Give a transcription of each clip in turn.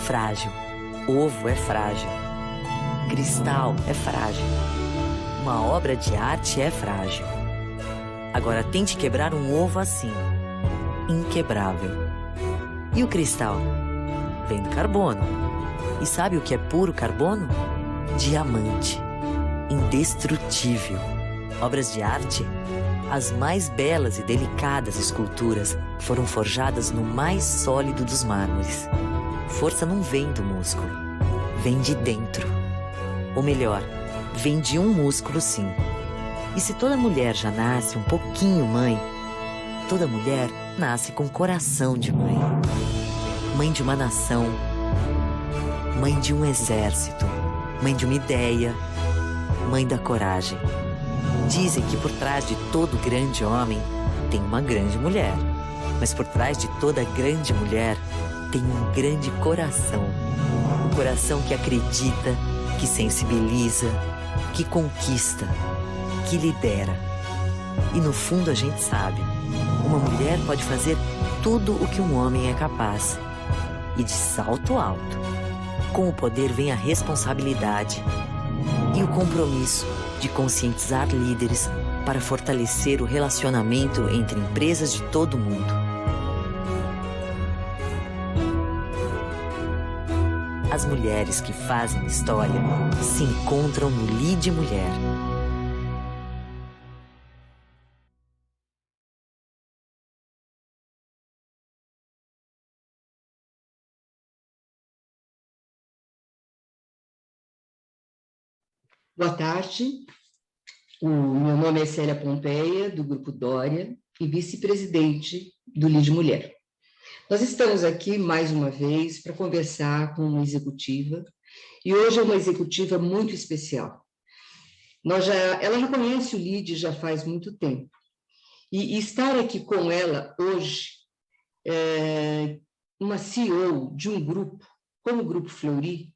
Frágil. Ovo é frágil. Cristal é frágil. Uma obra de arte é frágil. Agora tente quebrar um ovo assim. Inquebrável. E o cristal? Vem do carbono. E sabe o que é puro carbono? Diamante. Indestrutível. Obras de arte? As mais belas e delicadas esculturas foram forjadas no mais sólido dos mármores. Força não vem do músculo, vem de dentro. Ou melhor, vem de um músculo sim. E se toda mulher já nasce um pouquinho mãe, toda mulher nasce com coração de mãe. Mãe de uma nação, mãe de um exército, mãe de uma ideia, mãe da coragem. Dizem que por trás de todo grande homem tem uma grande mulher. Mas por trás de toda grande mulher tem um grande coração. Um coração que acredita, que sensibiliza, que conquista, que lidera. E no fundo a gente sabe, uma mulher pode fazer tudo o que um homem é capaz. E de salto alto. Com o poder vem a responsabilidade e o compromisso de conscientizar líderes para fortalecer o relacionamento entre empresas de todo o mundo. As mulheres que fazem história se encontram no Lead Mulher. Boa tarde, o meu nome é Célia Pompeia, do Grupo Dória, e vice-presidente do Lead Mulher. Nós estamos aqui, mais uma vez, para conversar com uma executiva, e hoje é uma executiva muito especial. Ela já conhece o Lead já faz muito tempo, e estar aqui com ela hoje, uma CEO de um grupo, como o Grupo Fleury,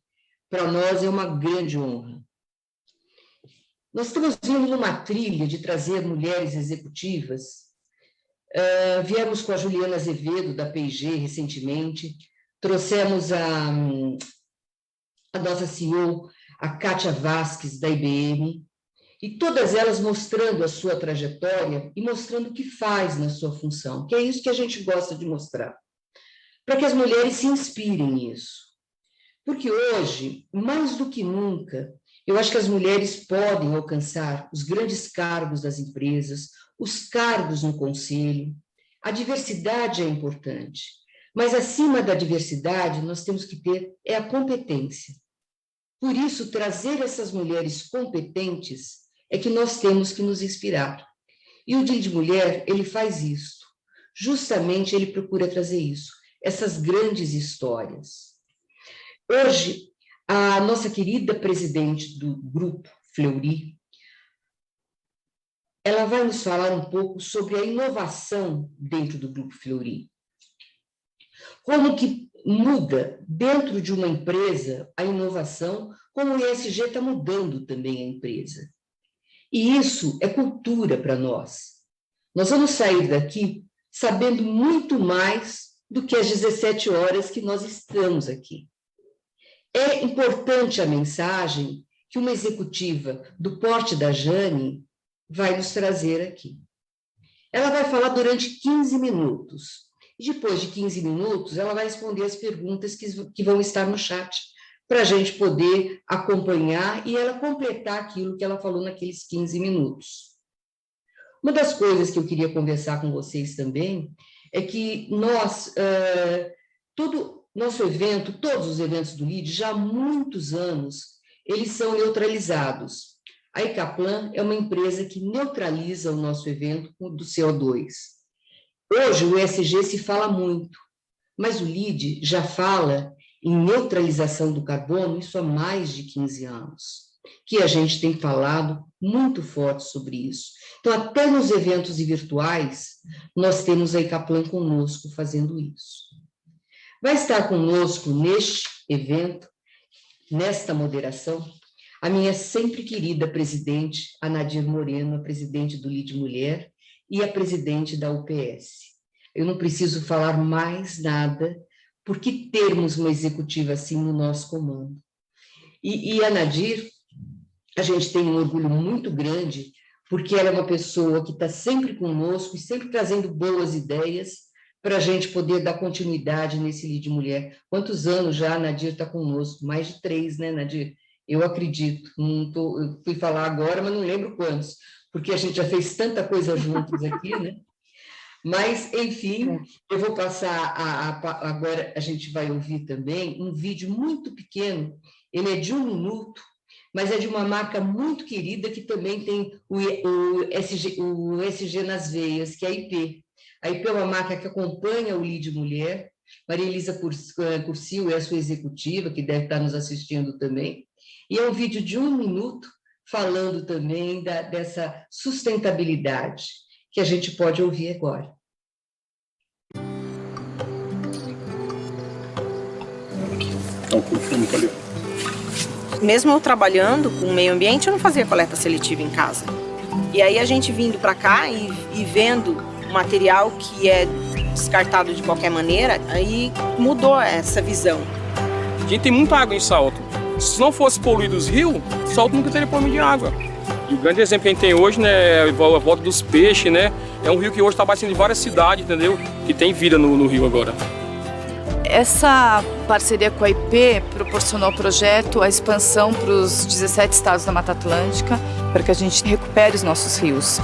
para nós é uma grande honra. Nós estamos vindo numa trilha de trazer mulheres executivas. Viemos com a Juliana Azevedo, da P&G, recentemente. Trouxemos a nossa CEO, a Kátia Vasques, da IBM. E todas elas mostrando a sua trajetória e mostrando o que faz na sua função, que é isso que a gente gosta de mostrar. Para que as mulheres se inspirem nisso. Porque hoje, mais do que nunca, eu acho que as mulheres podem alcançar os grandes cargos das empresas, os cargos no conselho. A diversidade é importante, mas acima da diversidade nós temos que ter a competência. Por isso, trazer essas mulheres competentes é que nós temos que nos inspirar. E o Dia de Mulher, ele faz isso. Justamente ele procura trazer isso, essas grandes histórias. Hoje, a nossa querida presidente do Grupo Fleury, ela vai nos falar um pouco sobre a inovação dentro do Grupo Fleury. Como que muda dentro de uma empresa a inovação, como o ESG está mudando também a empresa. E isso é cultura para nós. Nós vamos sair daqui sabendo muito mais do que às 17 horas que nós estamos aqui. É importante a mensagem que uma executiva do porte da Jane vai nos trazer aqui. Ela vai falar durante 15 minutos. E depois de 15 minutos, ela vai responder as perguntas que vão estar no chat, para a gente poder acompanhar e ela completar aquilo que ela falou naqueles 15 minutos. Uma das coisas que eu queria conversar com vocês também é que nosso evento, todos os eventos do LEAD, já há muitos anos, eles são neutralizados. A Icaplan é uma empresa que neutraliza o nosso evento do CO2. Hoje, o ESG se fala muito, mas o LEAD já fala em neutralização do carbono, isso há mais de 15 anos. que a gente tem falado muito forte sobre isso. Então, até nos eventos virtuais, nós temos a Icaplan conosco fazendo isso. Vai estar conosco neste evento, nesta moderação, a minha sempre querida presidente, a Nadir Moreno, a presidente do LIDE Mulher e a presidente da UPS. Eu não preciso falar mais nada, porque termos uma executiva assim no nosso comando. E a Nadir, a gente tem um orgulho muito grande, porque ela é uma pessoa que está sempre conosco e sempre trazendo boas ideias para a gente poder dar continuidade nesse LIDE Mulher. Quantos anos já a Nadir está conosco? Mais de 3, né, Nadir? Eu acredito. Eu fui falar agora, mas não lembro quantos, porque a gente já fez tanta coisa juntos aqui, né? Mas, enfim, eu vou passar agora, a gente vai ouvir também um vídeo muito pequeno, ele é de 1 minuto, mas é de uma marca muito querida que também tem o SG nas veias, que é a IP. A IP é uma marca que acompanha o LIDE Mulher. Maria Elisa Curcio é a sua executiva, que deve estar nos assistindo também. E é um vídeo de 1 minuto, falando também dessa sustentabilidade, que a gente pode ouvir agora. Mesmo eu trabalhando com o meio ambiente, eu não fazia coleta seletiva em casa. E aí a gente vindo para cá e vendo o material que é descartado de qualquer maneira, aí mudou essa visão. A gente tem muita água em Salto. Se não fosse poluído os rios, Salto nunca teria problema de água. E o grande exemplo que a gente tem hoje, né, é a volta dos peixes, né? É um rio que hoje está abastecendo de várias cidades, entendeu? Que tem vida no rio agora. Essa parceria com a IP proporcionou ao projeto a expansão para os 17 estados da Mata Atlântica, para que a gente recupere os nossos rios.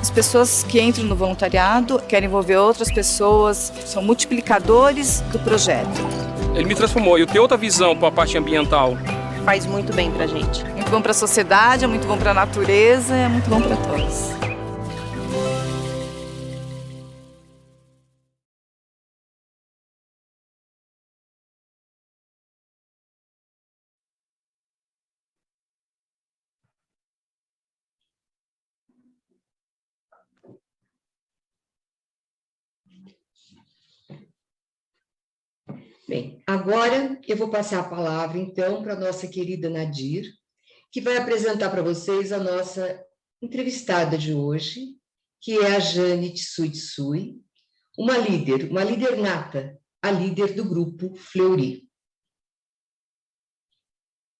As pessoas que entram no voluntariado querem envolver outras pessoas, são multiplicadores do projeto. Ele me transformou, eu tenho outra visão para a parte ambiental. Faz muito bem para a gente. Muito bom para a sociedade, é muito bom para a natureza, é muito bom para todos. Bem, agora eu vou passar a palavra, então, para a nossa querida Nadir, que vai apresentar para vocês a nossa entrevistada de hoje, que é a Jane Tsui, uma líder nata, a líder do grupo Fleury.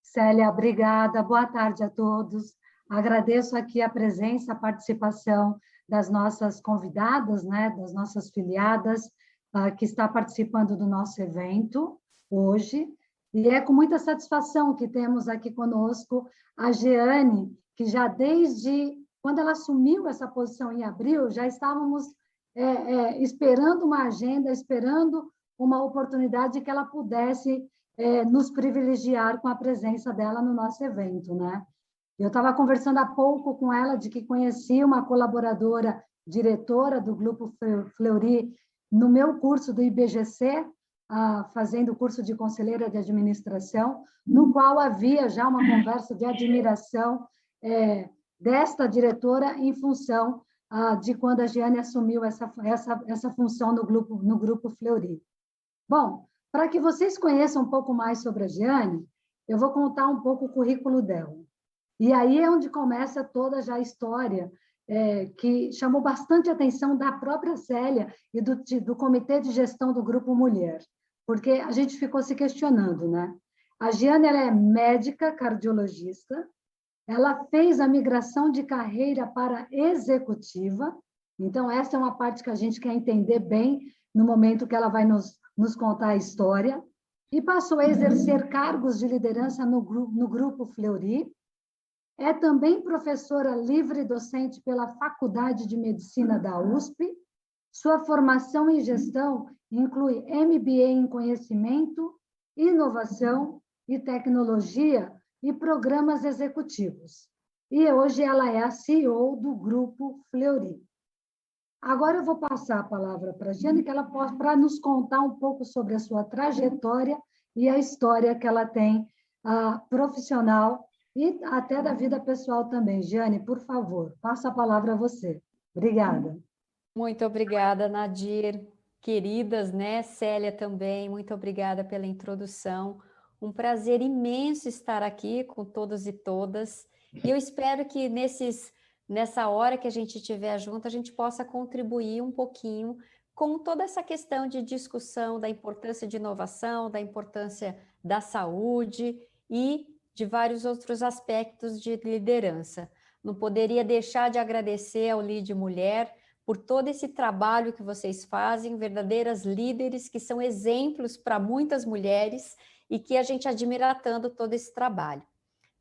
Célia, obrigada. Boa tarde a todos. Agradeço aqui a presença, a participação das nossas convidadas, né, das nossas filiadas, que está participando do nosso evento hoje. E é com muita satisfação que temos aqui conosco a Jeane, que já desde quando ela assumiu essa posição em abril, já estávamos esperando uma agenda, esperando uma oportunidade que ela pudesse nos privilegiar com a presença dela no nosso evento, né? Eu estava conversando há pouco com ela de que conheci uma colaboradora, diretora do Grupo Fleury, no meu curso do IBGC, fazendo o curso de conselheira de administração, no qual havia já uma conversa de admiração desta diretora em função de quando a Jeane assumiu essa função no Grupo Fleury. Bom, para que vocês conheçam um pouco mais sobre a Jeane, eu vou contar um pouco o currículo dela. E aí é onde começa toda já a história, que chamou bastante atenção da própria Célia e do Comitê de Gestão do Grupo Mulher, porque a gente ficou se questionando, né? A Jeane, ela é médica cardiologista, ela fez a migração de carreira para executiva, então essa é uma parte que a gente quer entender bem no momento que ela vai nos contar a história, e passou a exercer cargos de liderança no Grupo Fleury. É também professora livre docente pela Faculdade de Medicina da USP. Sua formação em gestão inclui MBA em Conhecimento, Inovação e Tecnologia e Programas Executivos. E hoje ela é a CEO do Grupo Fleury. Agora eu vou passar a palavra para a Jeane, que ela pode para nos contar um pouco sobre a sua trajetória e a história que ela tem profissional e até da vida pessoal também. Giane, por favor, passa a palavra a você. Obrigada. Muito obrigada, Nadir. Queridas, né? Célia também, muito obrigada pela introdução. Um prazer imenso estar aqui com todos e todas. E eu espero que nessa hora que a gente estiver junto, a gente possa contribuir um pouquinho com toda essa questão de discussão da importância de inovação, da importância da saúde e de vários outros aspectos de liderança. Não poderia deixar de agradecer ao Lead Mulher por todo esse trabalho que vocês fazem, verdadeiras líderes que são exemplos para muitas mulheres e que a gente admira tanto todo esse trabalho.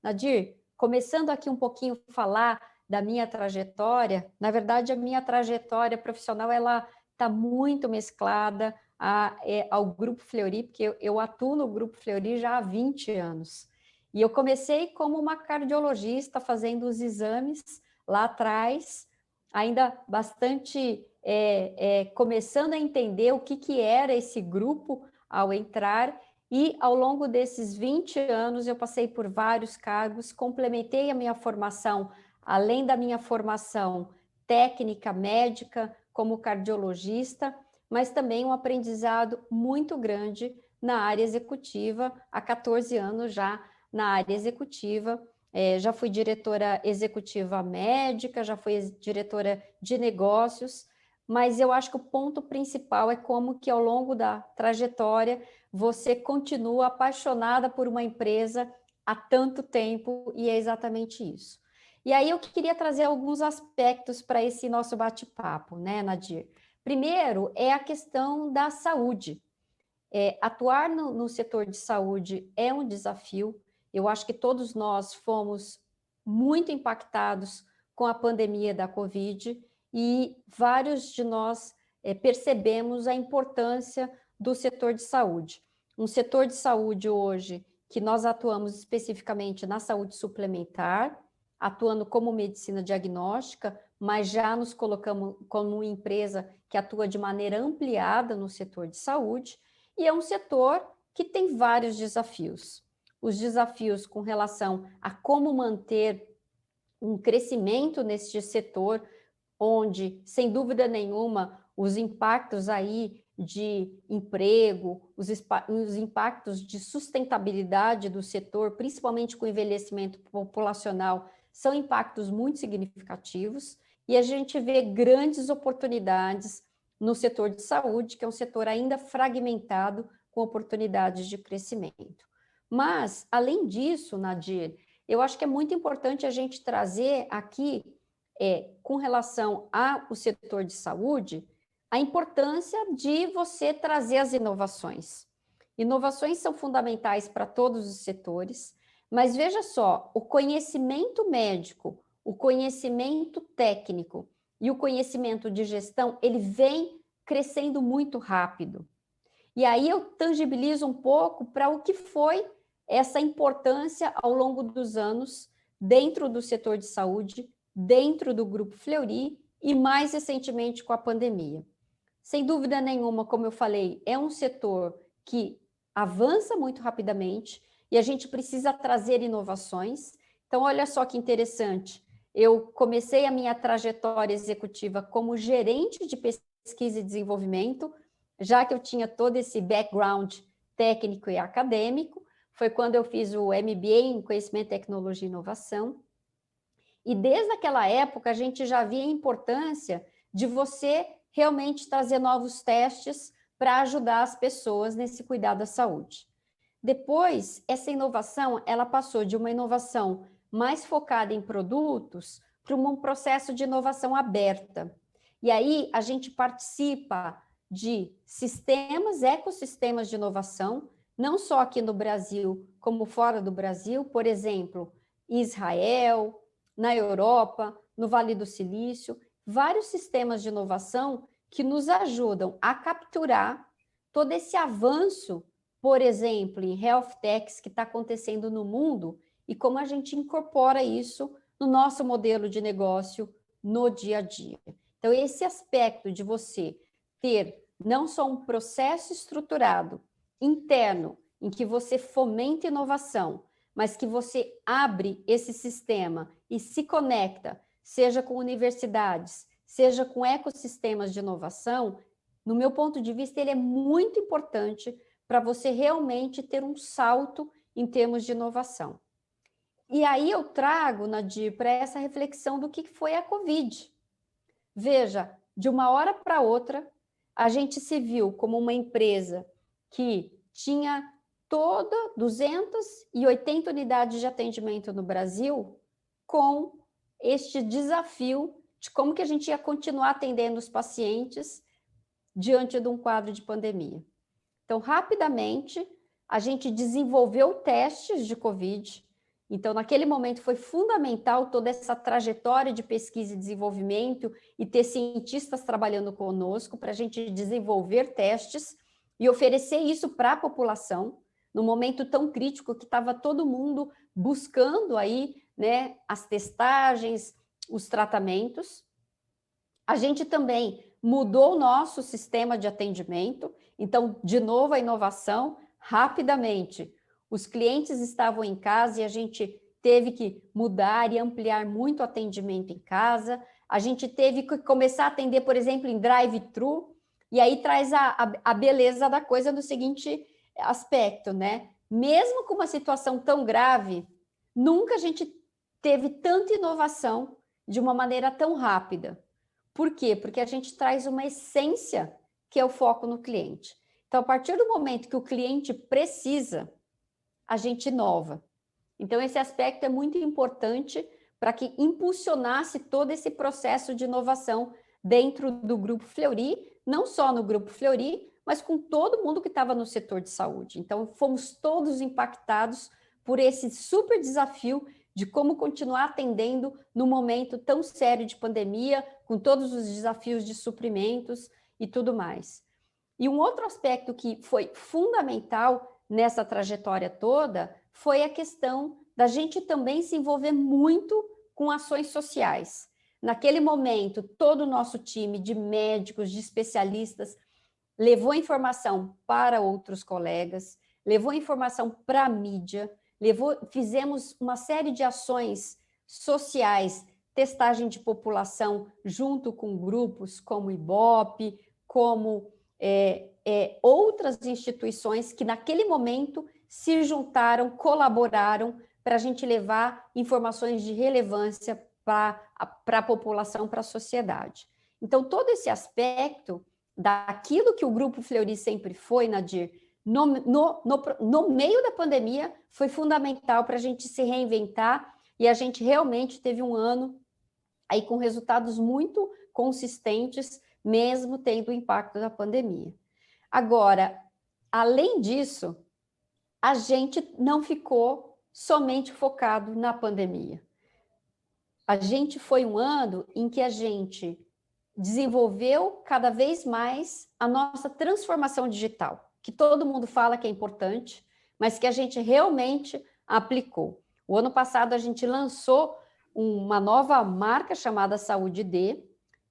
Nadir, começando aqui um pouquinho a falar da minha trajetória, na verdade a minha trajetória profissional ela está muito mesclada ao Grupo Fleury, porque eu atuo no Grupo Fleury já há 20 anos. E eu comecei como uma cardiologista fazendo os exames lá atrás, ainda bastante começando a entender o que era esse grupo ao entrar, e ao longo desses 20 anos eu passei por vários cargos, complementei a minha formação, além da minha formação técnica, médica, como cardiologista, mas também um aprendizado muito grande na área executiva, há 14 anos já na área executiva. Já fui diretora executiva médica, já fui diretora de negócios, mas eu acho que o ponto principal é como que ao longo da trajetória você continua apaixonada por uma empresa há tanto tempo, e é exatamente isso. E aí eu queria trazer alguns aspectos para esse nosso bate-papo, né, Nadir? Primeiro é a questão da saúde. Atuar no setor de saúde é um desafio. Eu acho que todos nós fomos muito impactados com a pandemia da Covid e vários de nós percebemos a importância do setor de saúde. Um setor de saúde hoje que nós atuamos especificamente na saúde suplementar, atuando como medicina diagnóstica, mas já nos colocamos como uma empresa que atua de maneira ampliada no setor de saúde, e é um setor que tem vários desafios. Os desafios com relação a como manter um crescimento neste setor, onde, sem dúvida nenhuma, os impactos aí de emprego, os impactos de sustentabilidade do setor, principalmente com o envelhecimento populacional, são impactos muito significativos, e a gente vê grandes oportunidades no setor de saúde, que é um setor ainda fragmentado, com oportunidades de crescimento. Mas, além disso, Nadir, eu acho que é muito importante a gente trazer aqui, com relação ao setor de saúde, a importância de você trazer as inovações. Inovações são fundamentais para todos os setores, mas veja só, o conhecimento médico, o conhecimento técnico e o conhecimento de gestão, ele vem crescendo muito rápido. E aí eu tangibilizo um pouco para o que foi essa importância ao longo dos anos dentro do setor de saúde, dentro do Grupo Fleury e mais recentemente com a pandemia. Sem dúvida nenhuma, como eu falei, é um setor que avança muito rapidamente e a gente precisa trazer inovações. Então, olha só que interessante, eu comecei a minha trajetória executiva como gerente de pesquisa e desenvolvimento, já que eu tinha todo esse background técnico e acadêmico, foi quando eu fiz o MBA em Conhecimento, Tecnologia e Inovação, e desde aquela época a gente já via a importância de você realmente trazer novos testes para ajudar as pessoas nesse cuidado da saúde. Depois, essa inovação, ela passou de uma inovação mais focada em produtos para um processo de inovação aberta. E aí a gente participa de sistemas, ecossistemas de inovação, não só aqui no Brasil, como fora do Brasil, por exemplo, em Israel, na Europa, no Vale do Silício, vários sistemas de inovação que nos ajudam a capturar todo esse avanço, por exemplo, em health techs que está acontecendo no mundo e como a gente incorpora isso no nosso modelo de negócio no dia a dia. Então, esse aspecto de você ter não só um processo estruturado interno em que você fomenta inovação, mas que você abre esse sistema e se conecta, seja com universidades, seja com ecossistemas de inovação, no meu ponto de vista, ele é muito importante para você realmente ter um salto em termos de inovação. E aí eu trago, Nadir, para essa reflexão do que foi a Covid. Veja, de uma hora para outra, a gente se viu como uma empresa que tinha toda 280 unidades de atendimento no Brasil, com este desafio de como que a gente ia continuar atendendo os pacientes diante de um quadro de pandemia. Então, rapidamente, a gente desenvolveu testes de Covid. Então, naquele momento, foi fundamental toda essa trajetória de pesquisa e desenvolvimento e ter cientistas trabalhando conosco para a gente desenvolver testes e oferecer isso para a população, num momento tão crítico que estava todo mundo buscando aí, né, as testagens, os tratamentos. A gente também mudou o nosso sistema de atendimento, então, de novo, a inovação, rapidamente. Os clientes estavam em casa e a gente teve que mudar e ampliar muito o atendimento em casa. A gente teve que começar a atender, por exemplo, em drive-thru, e aí traz a beleza da coisa no seguinte aspecto, né? Mesmo com uma situação tão grave, nunca a gente teve tanta inovação de uma maneira tão rápida. Por quê? Porque a gente traz uma essência que é o foco no cliente. Então, a partir do momento que o cliente precisa, a gente inova. Então, esse aspecto é muito importante para que impulsionasse todo esse processo de inovação dentro do Grupo Fleury, não só no Grupo Fleury, mas com todo mundo que estava no setor de saúde. Então, fomos todos impactados por esse super desafio de como continuar atendendo num momento tão sério de pandemia, com todos os desafios de suprimentos e tudo mais. E um outro aspecto que foi fundamental nessa trajetória toda foi a questão da gente também se envolver muito com ações sociais. Naquele momento, todo o nosso time de médicos, de especialistas, levou informação para outros colegas, levou informação para a mídia, fizemos uma série de ações sociais, testagem de população junto com grupos como o IBOP, como outras instituições que naquele momento se juntaram, colaboraram para a gente levar informações de relevância para a população, para a sociedade. Então, todo esse aspecto daquilo que o Grupo Fleury sempre foi, Nadir, no meio da pandemia, foi fundamental para a gente se reinventar e a gente realmente teve um ano aí com resultados muito consistentes, mesmo tendo o impacto da pandemia. Agora, além disso, a gente não ficou somente focado na pandemia. A gente foi um ano em que a gente desenvolveu cada vez mais a nossa transformação digital, que todo mundo fala que é importante, mas que a gente realmente aplicou. O ano passado a gente lançou uma nova marca chamada Saúde D,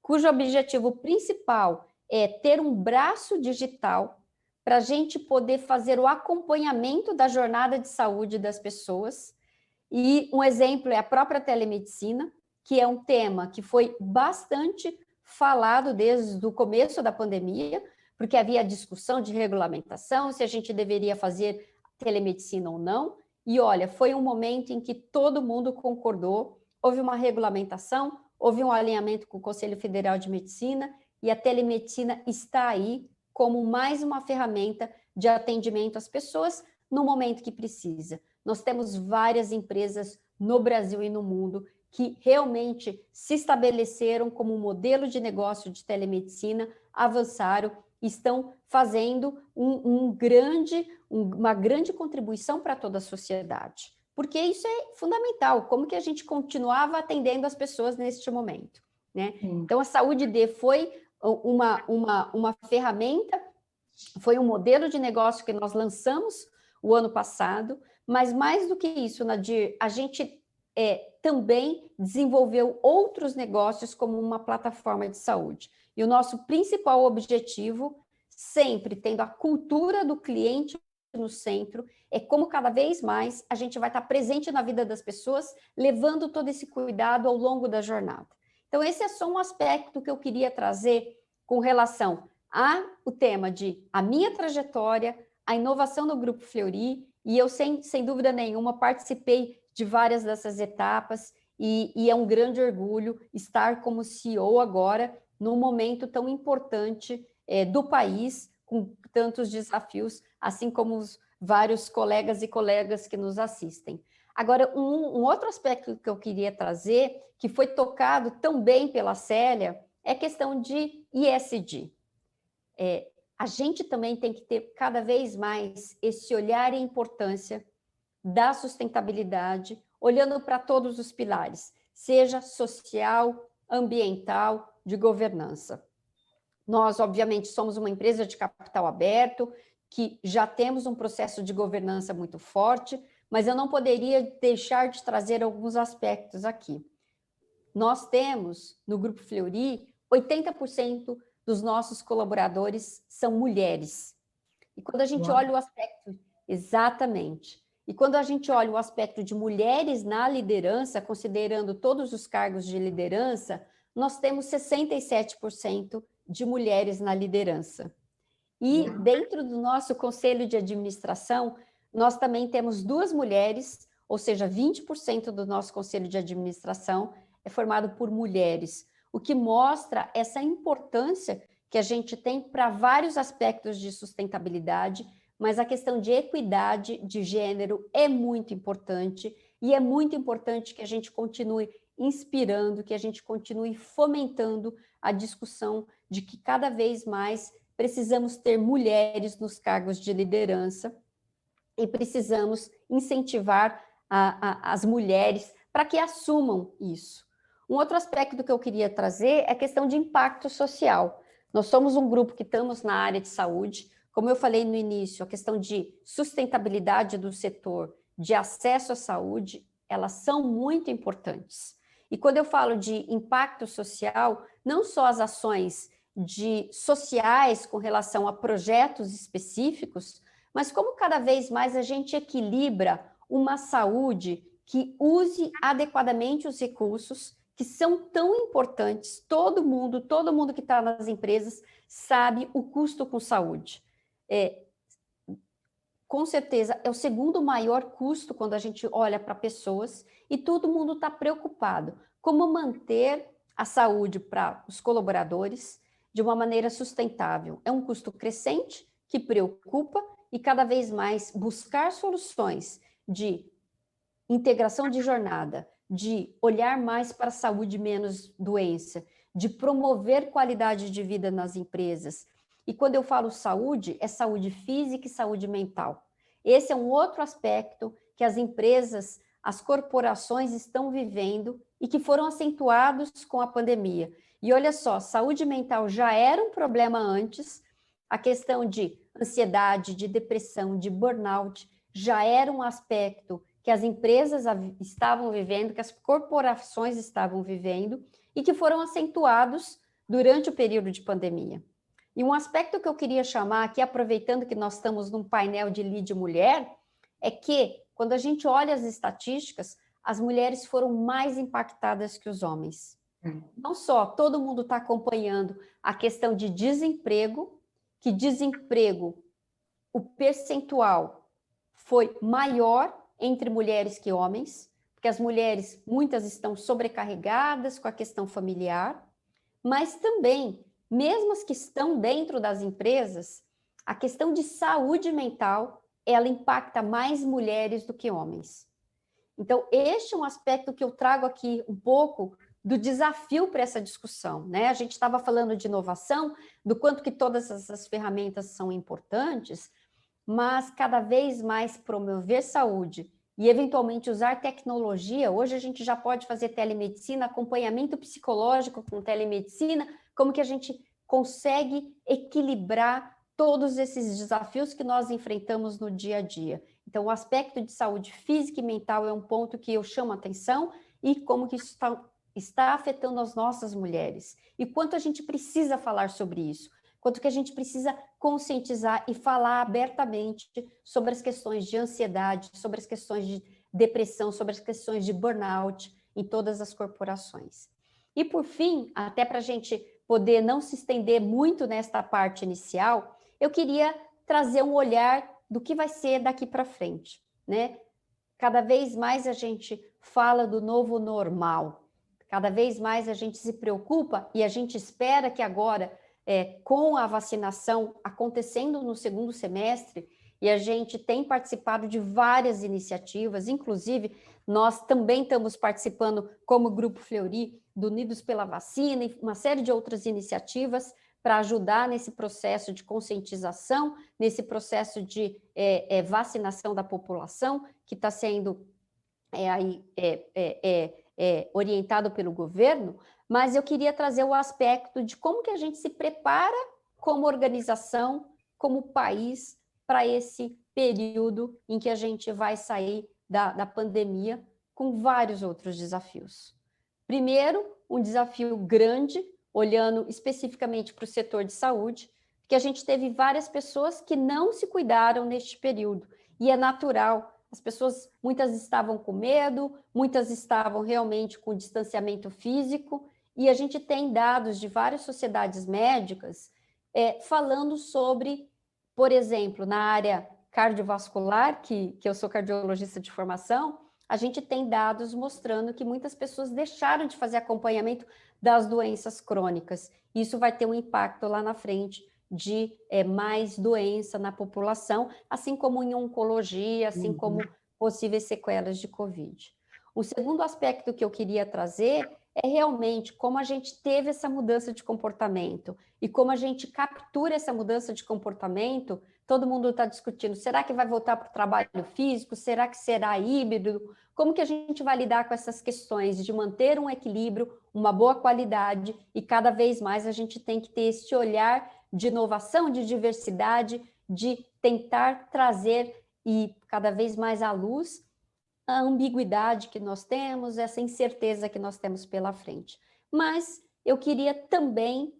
cujo objetivo principal é ter um braço digital para a gente poder fazer o acompanhamento da jornada de saúde das pessoas. E um exemplo é a própria telemedicina, que é um tema que foi bastante falado desde o começo da pandemia, porque havia discussão de regulamentação, se a gente deveria fazer telemedicina ou não. E olha, foi um momento em que todo mundo concordou, houve uma regulamentação, houve um alinhamento com o Conselho Federal de Medicina, e a telemedicina está aí como mais uma ferramenta de atendimento às pessoas no momento que precisa. Nós temos várias empresas no Brasil e no mundo que realmente se estabeleceram como um modelo de negócio de telemedicina, avançaram, estão fazendo uma grande contribuição para toda a sociedade. Porque isso é fundamental, como que a gente continuava atendendo as pessoas neste momento, né? Então, a Saúde D foi uma ferramenta, foi um modelo de negócio que nós lançamos o ano passado, mas mais do que isso, Nadir, a gente também desenvolveu outros negócios como uma plataforma de saúde. E o nosso principal objetivo, sempre tendo a cultura do cliente no centro, é como cada vez mais a gente vai estar presente na vida das pessoas, levando todo esse cuidado ao longo da jornada. Então, esse é só um aspecto que eu queria trazer com relação ao tema de a minha trajetória, a inovação do Grupo Fleury, e eu, sem dúvida nenhuma, participei de várias dessas etapas, e é um grande orgulho estar como CEO agora, num momento tão importante do país, com tantos desafios, assim como os vários colegas e colegas que nos assistem. Agora, um outro aspecto que eu queria trazer, que foi tocado tão bem pela Célia, é a questão de ESG. A gente também tem que ter cada vez mais esse olhar e importância da sustentabilidade, olhando para todos os pilares, seja social, ambiental, de governança. Nós, obviamente, somos uma empresa de capital aberto, que já temos um processo de governança muito forte, mas eu não poderia deixar de trazer alguns aspectos aqui. Nós temos, no Grupo Fleury, 80% dos nossos colaboradores são mulheres. E quando a gente olha o aspecto... Exatamente. E quando a gente olha o aspecto de mulheres na liderança, considerando todos os cargos de liderança, nós temos 67% de mulheres na liderança. E dentro do nosso conselho de administração, nós também temos 2 mulheres, ou seja, 20% do nosso conselho de administração é formado por mulheres, o que mostra essa importância que a gente tem para vários aspectos de sustentabilidade, mas a questão de equidade de gênero é muito importante, e é muito importante que a gente continue inspirando, que a gente continue fomentando a discussão de que cada vez mais precisamos ter mulheres nos cargos de liderança e precisamos incentivar as mulheres para que assumam isso. Um outro aspecto que eu queria trazer é a questão de impacto social. Nós somos um grupo que estamos na área de saúde. Como eu falei no início, a questão de sustentabilidade do setor, de acesso à saúde, elas são muito importantes. E quando eu falo de impacto social, não só as ações sociais com relação a projetos específicos, mas como cada vez mais a gente equilibra uma saúde que use adequadamente os recursos que são tão importantes. Todo mundo que está nas empresas sabe o custo com saúde. Com certeza, é o segundo maior custo quando a gente olha para pessoas, e todo mundo está preocupado como manter a saúde para os colaboradores de uma maneira sustentável. É um custo crescente que preocupa, e cada vez mais buscar soluções de integração de jornada, de olhar mais para a saúde, menos doença, de promover qualidade de vida nas empresas. E quando eu falo saúde, é saúde física e saúde mental. Esse é um outro aspecto que as empresas, as corporações estão vivendo e que foram acentuados com a pandemia. E olha só, saúde mental já era um problema antes, a questão de ansiedade, de depressão, de burnout, já era um aspecto que as empresas estavam vivendo, que as corporações estavam vivendo, e que foram acentuados durante o período de pandemia. E um aspecto que eu queria chamar aqui, aproveitando que nós estamos num painel de lead mulher, é que, quando a gente olha as estatísticas, as mulheres foram mais impactadas que os homens. Não só todo mundo está acompanhando a questão de desemprego, que desemprego, o percentual foi maior entre mulheres que homens, porque as mulheres, muitas estão sobrecarregadas com a questão familiar, mas também, mesmo as que estão dentro das empresas, a questão de saúde mental, ela impacta mais mulheres do que homens. Então, este é um aspecto que eu trago aqui um pouco do desafio para essa discussão, né? A gente estava falando de inovação, do quanto que todas essas ferramentas são importantes, mas cada vez mais promover saúde e, eventualmente, usar tecnologia. Hoje a gente já pode fazer telemedicina, acompanhamento psicológico com telemedicina, como que a gente consegue equilibrar todos esses desafios que nós enfrentamos no dia a dia. Então, o aspecto de saúde física e mental é um ponto que eu chamo a atenção, e como que isso está afetando as nossas mulheres. E quanto a gente precisa falar sobre isso. quanto que a gente precisa conscientizar e falar abertamente sobre as questões de ansiedade, sobre as questões de depressão, sobre as questões de burnout em todas as corporações. E, por fim, até para a gente poder não se estender muito nesta parte inicial, eu queria trazer um olhar do que vai ser daqui para frente, né? Cada vez mais a gente fala do novo normal, cada vez mais a gente se preocupa e a gente espera que agora, com a vacinação acontecendo no segundo semestre, e a gente tem participado de várias iniciativas, inclusive nós também estamos participando como Grupo Fleury do Unidos pela Vacina e uma série de outras iniciativas para ajudar nesse processo de conscientização, nesse processo de vacinação da população, que está sendo orientado pelo governo, mas eu queria trazer o aspecto de como que a gente se prepara como organização, como país, para esse período em que a gente vai sair da pandemia com vários outros desafios. Primeiro, um desafio grande, olhando especificamente para o setor de saúde, que a gente teve várias pessoas que não se cuidaram neste período, e é natural. As pessoas, muitas estavam com medo, muitas estavam realmente com distanciamento físico, e a gente tem dados de várias sociedades médicas falando sobre, por exemplo, na área cardiovascular, que eu sou cardiologista de formação, a gente tem dados mostrando que muitas pessoas deixaram de fazer acompanhamento das doenças crônicas. Isso vai ter um impacto lá na frente de mais doença na população, assim como em oncologia, assim como possíveis sequelas de Covid. O segundo aspecto que eu queria trazer é realmente como a gente teve essa mudança de comportamento e como a gente captura essa mudança de comportamento. Todo mundo está discutindo, será que vai voltar para o trabalho físico? Será que será híbrido? Como que a gente vai lidar com essas questões de manter um equilíbrio, uma boa qualidade, e cada vez mais a gente tem que ter esse olhar de inovação, de diversidade, de tentar trazer e cada vez mais à luz a ambiguidade que nós temos, essa incerteza que nós temos pela frente. Mas eu queria também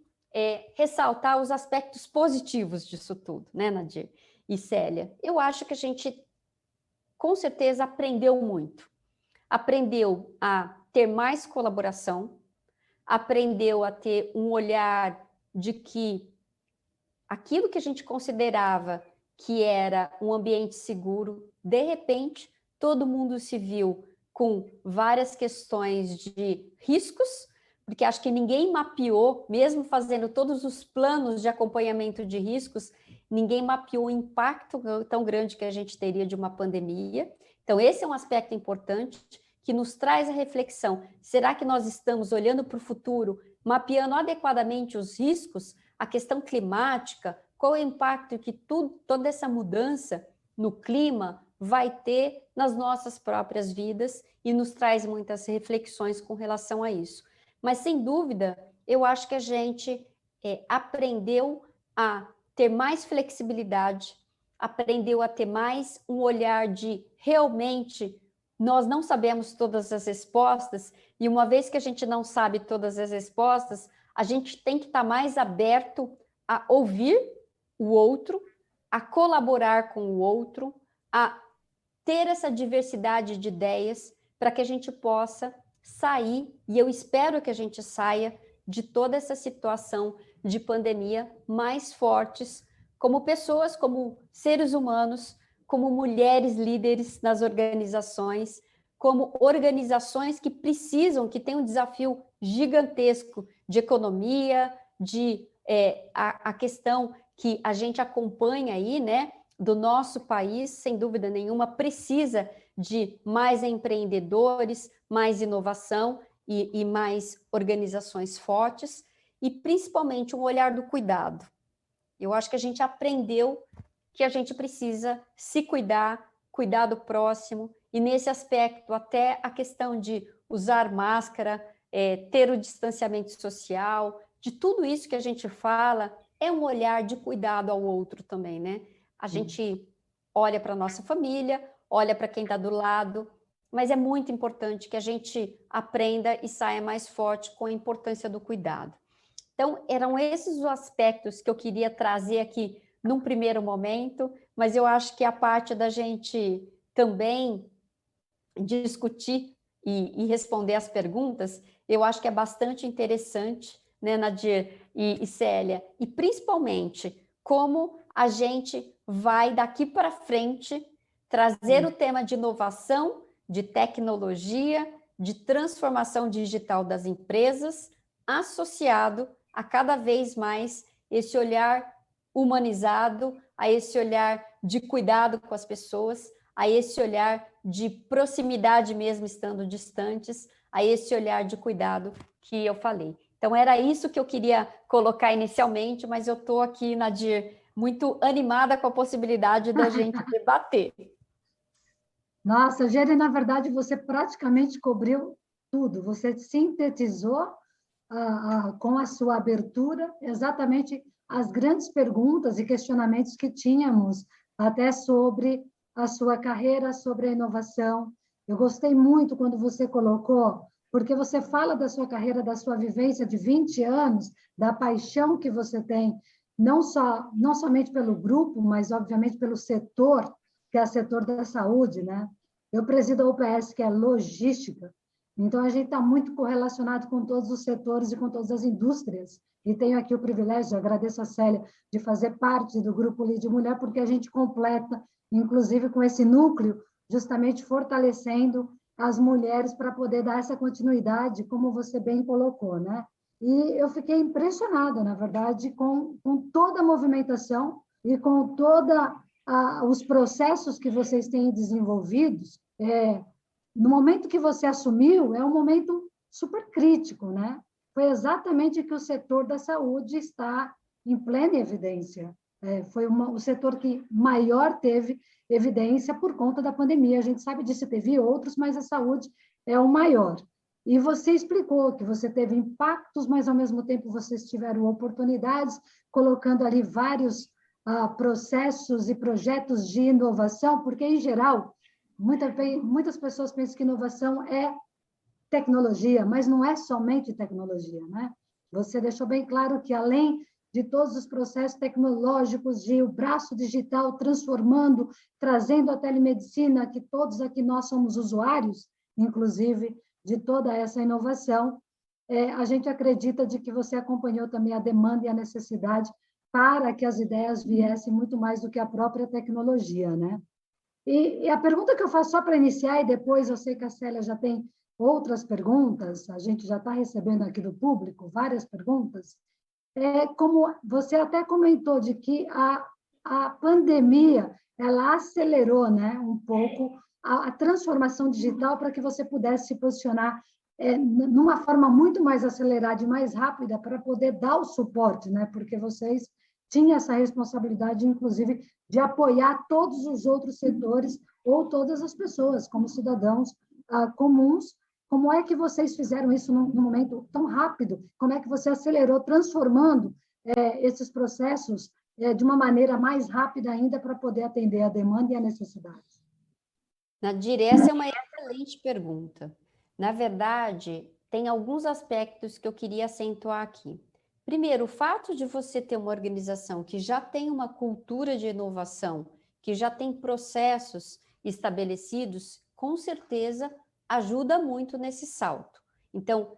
ressaltar os aspectos positivos disso tudo, né, Nadir e Célia? Eu acho que a gente, com certeza, aprendeu muito. Aprendeu a ter mais colaboração, aprendeu a ter um olhar de que aquilo que a gente considerava que era um ambiente seguro, de repente, todo mundo se viu com várias questões de riscos, porque acho que ninguém mapeou, mesmo fazendo todos os planos de acompanhamento de riscos, ninguém mapeou o impacto tão grande que a gente teria de uma pandemia. Então, esse é um aspecto importante que nos traz a reflexão. Será que nós estamos olhando para o futuro, mapeando adequadamente os riscos, a questão climática, qual é o impacto que toda essa mudança no clima vai ter nas nossas próprias vidas, e nos traz muitas reflexões com relação a isso. Mas, sem dúvida, eu acho que a gente aprendeu a ter mais flexibilidade, aprendeu a ter mais um olhar de realmente nós não sabemos todas as respostas, e uma vez que a gente não sabe todas as respostas, a gente tem que estar mais aberto a ouvir o outro, a colaborar com o outro, a ter essa diversidade de ideias para que a gente possa sair, e eu espero que a gente saia de toda essa situação de pandemia mais fortes, como pessoas, como seres humanos, como mulheres líderes nas organizações, como organizações que precisam, que têm um desafio gigantesco de economia, de a questão que a gente acompanha aí, né, do nosso país, sem dúvida nenhuma, precisa de mais empreendedores, mais inovação e mais organizações fortes, e principalmente um olhar do cuidado. Eu acho que a gente aprendeu que a gente precisa se cuidar, cuidar do próximo, e nesse aspecto até a questão de usar máscara, ter o distanciamento social, de tudo isso que a gente fala, é um olhar de cuidado ao outro também, né? A gente olha para a nossa família, olha para quem está do lado, mas é muito importante que a gente aprenda e saia mais forte com a importância do cuidado. Então, eram esses os aspectos que eu queria trazer aqui num primeiro momento, mas eu acho que a parte da gente também discutir e responder as perguntas, eu acho que é bastante interessante, né, Nadir e Célia, e principalmente como a gente vai daqui para frente trazer o tema de inovação, de tecnologia, de transformação digital das empresas, associado a cada vez mais esse olhar humanizado, a esse olhar de cuidado com as pessoas, a esse olhar de proximidade mesmo estando distantes, a esse olhar de cuidado que eu falei. Então, era isso que eu queria colocar inicialmente, mas eu estou aqui, Nadir, muito animada com a possibilidade da gente debater. Nossa, Geri, na verdade, você praticamente cobriu tudo. Você sintetizou com a sua abertura exatamente as grandes perguntas e questionamentos que tínhamos até sobre a sua carreira, sobre a inovação. Eu gostei muito quando você colocou, porque você fala da sua carreira, da sua vivência de 20 anos, da paixão que você tem, não somente pelo grupo, mas, obviamente, pelo setor, que é o setor da saúde, né? Eu presido a UPS, que é logística, então a gente está muito correlacionado com todos os setores e com todas as indústrias, e tenho aqui o privilégio, agradeço a Célia, de fazer parte do Grupo Lead Mulher, porque a gente completa, inclusive com esse núcleo, justamente fortalecendo as mulheres para poder dar essa continuidade, como você bem colocou, né? E eu fiquei impressionada, na verdade, com toda a movimentação e com toda os processos que vocês têm desenvolvidos. No momento que você assumiu, é um momento super crítico, né? Foi exatamente que o setor da saúde está em plena evidência. Foi o setor que maior teve evidência por conta da pandemia. A gente sabe disso, teve outros, mas a saúde é o maior. E você explicou que você teve impactos, mas, ao mesmo tempo, vocês tiveram oportunidades, colocando ali vários processos e projetos de inovação, porque, em geral, muitas pessoas pensam que inovação é tecnologia, mas não é somente tecnologia, né? Você deixou bem claro que, além de todos os processos tecnológicos, de o braço digital transformando, trazendo a telemedicina, que todos aqui nós somos usuários, inclusive, de toda essa inovação, a gente acredita de que você acompanhou também a demanda e a necessidade para que as ideias viessem muito mais do que a própria tecnologia, né? E a pergunta que eu faço só para iniciar, e depois eu sei que a Célia já tem outras perguntas, a gente já está recebendo aqui do público várias perguntas, como você até comentou, de que a pandemia, ela acelerou, né, um pouco a transformação digital para que você pudesse se posicionar numa forma muito mais acelerada e mais rápida para poder dar o suporte, né, porque vocês tinham essa responsabilidade, inclusive, de apoiar todos os outros setores ou todas as pessoas, como cidadãos comuns. Como é que vocês fizeram isso num momento tão rápido? Como é que você acelerou, transformando esses processos de uma maneira mais rápida ainda para poder atender a demanda e a necessidade? Nadir, essa é uma excelente pergunta. Na verdade, tem alguns aspectos que eu queria acentuar aqui. Primeiro, o fato de você ter uma organização que já tem uma cultura de inovação, que já tem processos estabelecidos, com certeza ajuda muito nesse salto. Então,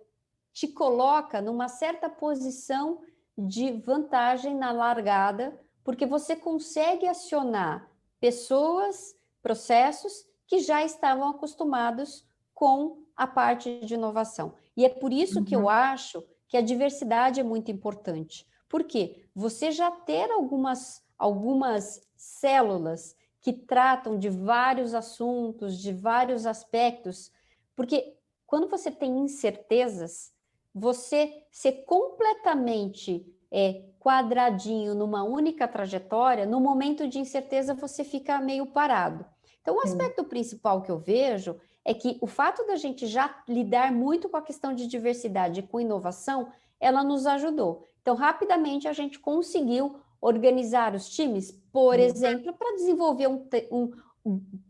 te coloca numa certa posição de vantagem na largada, porque você consegue acionar pessoas, processos que já estavam acostumados com a parte de inovação. E é por isso que eu acho que a diversidade é muito importante. Por quê? Você já ter algumas células que tratam de vários assuntos, de vários aspectos, porque quando você tem incertezas, você ser completamente quadradinho numa única trajetória, no momento de incerteza você fica meio parado. Então, o aspecto principal que eu vejo é que o fato da gente já lidar muito com a questão de diversidade e com inovação, ela nos ajudou. Então, rapidamente a gente conseguiu organizar os times, por exemplo, para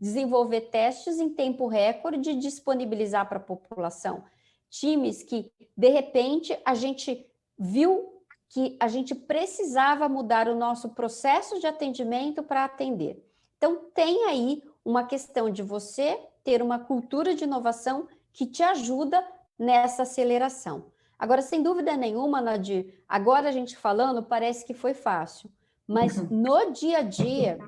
desenvolver testes em tempo recorde e disponibilizar para a população. Times que, de repente, a gente viu que a gente precisava mudar o nosso processo de atendimento para atender. Então, tem aí uma questão de você ter uma cultura de inovação que te ajuda nessa aceleração. Agora, sem dúvida nenhuma, Nadir, agora a gente falando, parece que foi fácil, mas no dia a dia,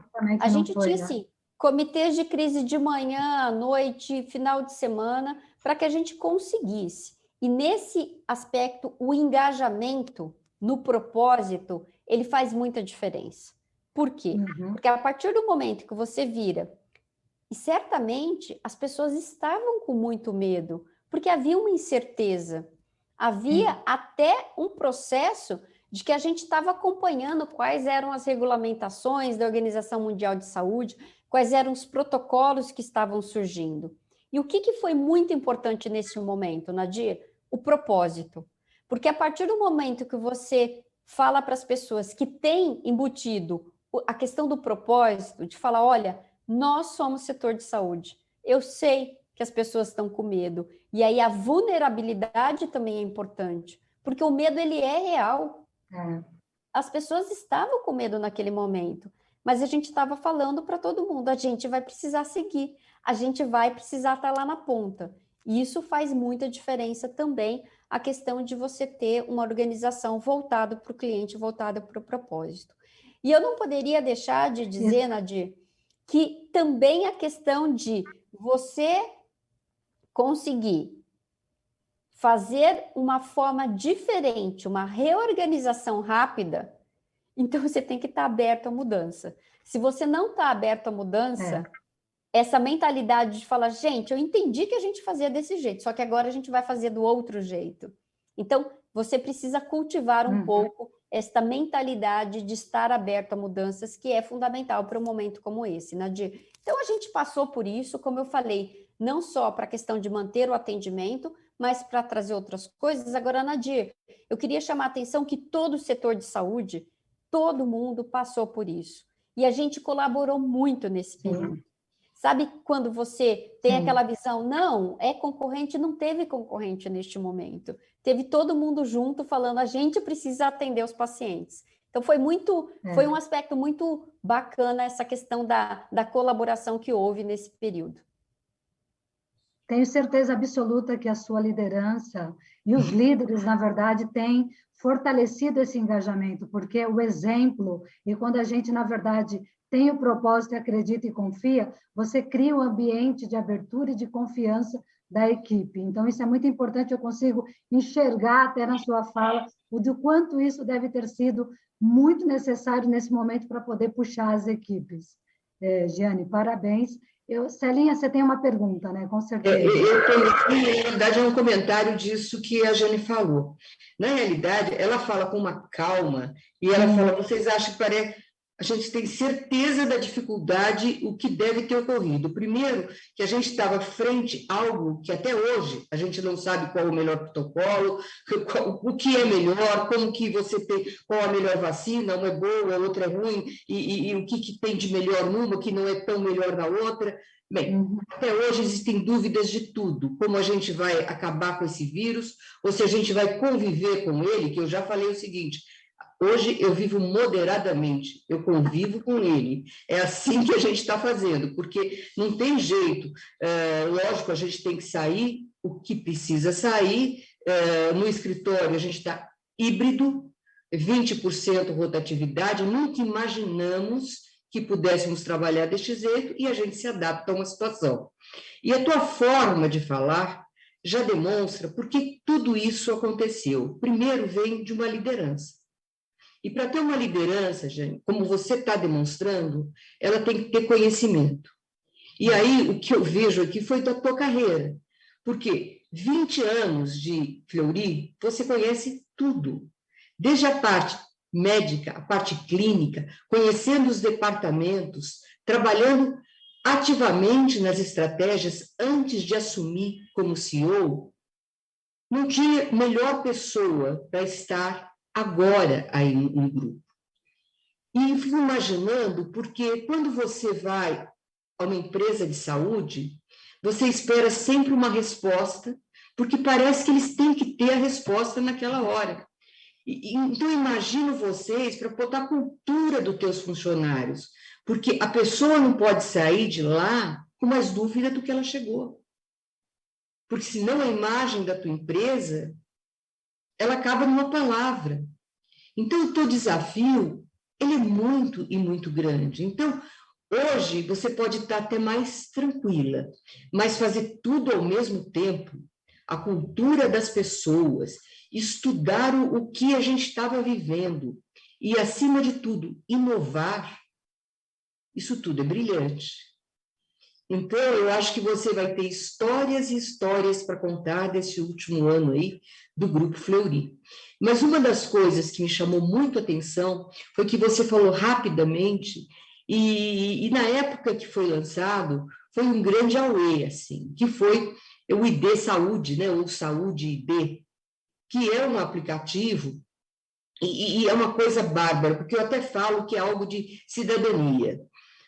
a gente tinha, assim, comitês de crise de manhã, à noite, final de semana, para que a gente conseguisse. E nesse aspecto, o engajamento no propósito, ele faz muita diferença. Por quê? Porque a partir do momento que você vira, e certamente as pessoas estavam com muito medo, porque havia uma incerteza, havia até um processo de que a gente estava acompanhando quais eram as regulamentações da Organização Mundial de Saúde, quais eram os protocolos que estavam surgindo. E o que foi muito importante nesse momento, Nadir? O propósito. Porque a partir do momento que você fala para as pessoas que têm embutido a questão do propósito, de falar, olha, nós somos setor de saúde, eu sei que as pessoas estão com medo, e aí a vulnerabilidade também é importante, porque o medo, ele é real. As pessoas estavam com medo naquele momento, mas a gente estava falando para todo mundo, a gente vai precisar seguir, a gente vai precisar estar lá na ponta. E isso faz muita diferença também, a questão de você ter uma organização voltada para o cliente, voltada para o propósito. E eu não poderia deixar de dizer, Nadir, que também a questão de você conseguir fazer uma forma diferente, uma reorganização rápida, então você tem que estar aberto à mudança. Se você não está aberto à mudança, essa mentalidade de falar, gente, eu entendi que a gente fazia desse jeito, só que agora a gente vai fazer do outro jeito. Então, você precisa cultivar um pouco esta mentalidade de estar aberto a mudanças, que é fundamental para um momento como esse, Nadir. Então, a gente passou por isso, como eu falei, não só para a questão de manter o atendimento, mas para trazer outras coisas. Agora, Nadir, eu queria chamar a atenção que todo o setor de saúde, todo mundo passou por isso. E a gente colaborou muito nesse período. Sabe quando você tem aquela visão, não, é concorrente, não teve concorrente neste momento. Teve todo mundo junto falando, a gente precisa atender os pacientes. Então, foi um aspecto muito bacana essa questão da colaboração que houve nesse período. Tenho certeza absoluta que a sua liderança e os líderes, na verdade, têm fortalecido esse engajamento, porque o exemplo, e quando a gente, na verdade, tem o propósito, acredita e confia, você cria um ambiente de abertura e de confiança da equipe. Então, isso é muito importante, eu consigo enxergar até na sua fala o do quanto isso deve ter sido muito necessário nesse momento para poder puxar as equipes. Giane, parabéns. Celinha, você tem uma pergunta, né? Com certeza. Eu tenho, na verdade, é um comentário disso que a Jane falou. Na realidade, ela fala com uma calma, e ela fala, vocês acham que parece... A gente tem certeza da dificuldade, o que deve ter ocorrido. Primeiro, que a gente estava frente a algo que até hoje a gente não sabe qual o melhor protocolo, o que é melhor, como que você tem, qual a melhor vacina, uma é boa, a outra é ruim, e o que tem de melhor numa, que não é tão melhor na outra. Bem, até hoje existem dúvidas de tudo, como a gente vai acabar com esse vírus, ou se a gente vai conviver com ele, que eu já falei o seguinte... Hoje eu vivo moderadamente, eu convivo com ele. É assim que a gente está fazendo, porque não tem jeito. Lógico, a gente tem que sair o que precisa sair. No escritório, a gente está híbrido, 20% rotatividade. Nunca imaginamos que pudéssemos trabalhar deste jeito e a gente se adapta a uma situação. E a tua forma de falar já demonstra por que tudo isso aconteceu. Primeiro, vem de uma liderança. E para ter uma liderança, Jane, como você está demonstrando, ela tem que ter conhecimento. E aí, o que eu vejo aqui foi da tua carreira, porque 20 anos de Fleury, você conhece tudo, desde a parte médica, a parte clínica, conhecendo os departamentos, trabalhando ativamente nas estratégias antes de assumir como CEO. Não tinha melhor pessoa para estar agora aí no grupo. E fico imaginando, porque quando você vai a uma empresa de saúde, você espera sempre uma resposta, porque parece que eles têm que ter a resposta naquela hora. Então, imagino vocês para botar a cultura dos teus funcionários, porque a pessoa não pode sair de lá com mais dúvida do que ela chegou. Porque senão a imagem da tua empresa, ela acaba numa palavra. Então, o teu desafio, ele é muito e muito grande. Então, hoje, você pode estar até mais tranquila, mas fazer tudo ao mesmo tempo, a cultura das pessoas, estudar o que a gente estava vivendo e, acima de tudo, inovar, isso tudo é brilhante. Então, eu acho que você vai ter histórias e histórias para contar desse último ano aí do Grupo Fleury. Mas uma das coisas que me chamou muito a atenção foi que você falou rapidamente, e na época que foi lançado, foi um grande auê, assim, que foi o ID Saúde, né, ou Saúde ID, que é um aplicativo, e é uma coisa bárbara, porque eu até falo que é algo de cidadania.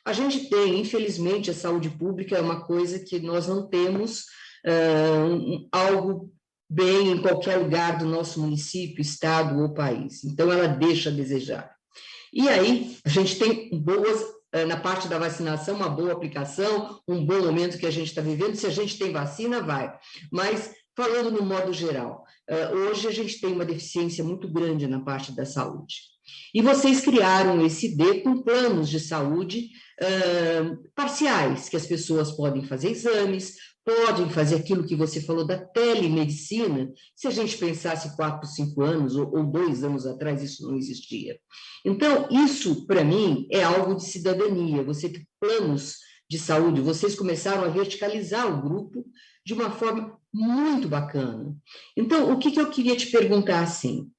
A gente tem, infelizmente, a saúde pública é uma coisa que nós não temos algo bem em qualquer lugar do nosso município, estado ou país. Então, ela deixa a desejar. E aí, a gente tem na parte da vacinação, uma boa aplicação, um bom momento que a gente está vivendo. Se a gente tem vacina, vai. Mas, falando no modo geral, hoje a gente tem uma deficiência muito grande na parte da saúde. E vocês criaram esse ID com planos de saúde parciais, que as pessoas podem fazer exames, podem fazer aquilo que você falou da telemedicina. Se a gente pensasse 4, 5 anos ou 2 anos atrás, isso não existia. Então, isso, para mim, é algo de cidadania. Você tem planos de saúde, vocês começaram a verticalizar o grupo de uma forma muito bacana. Então, o que eu queria te perguntar, assim,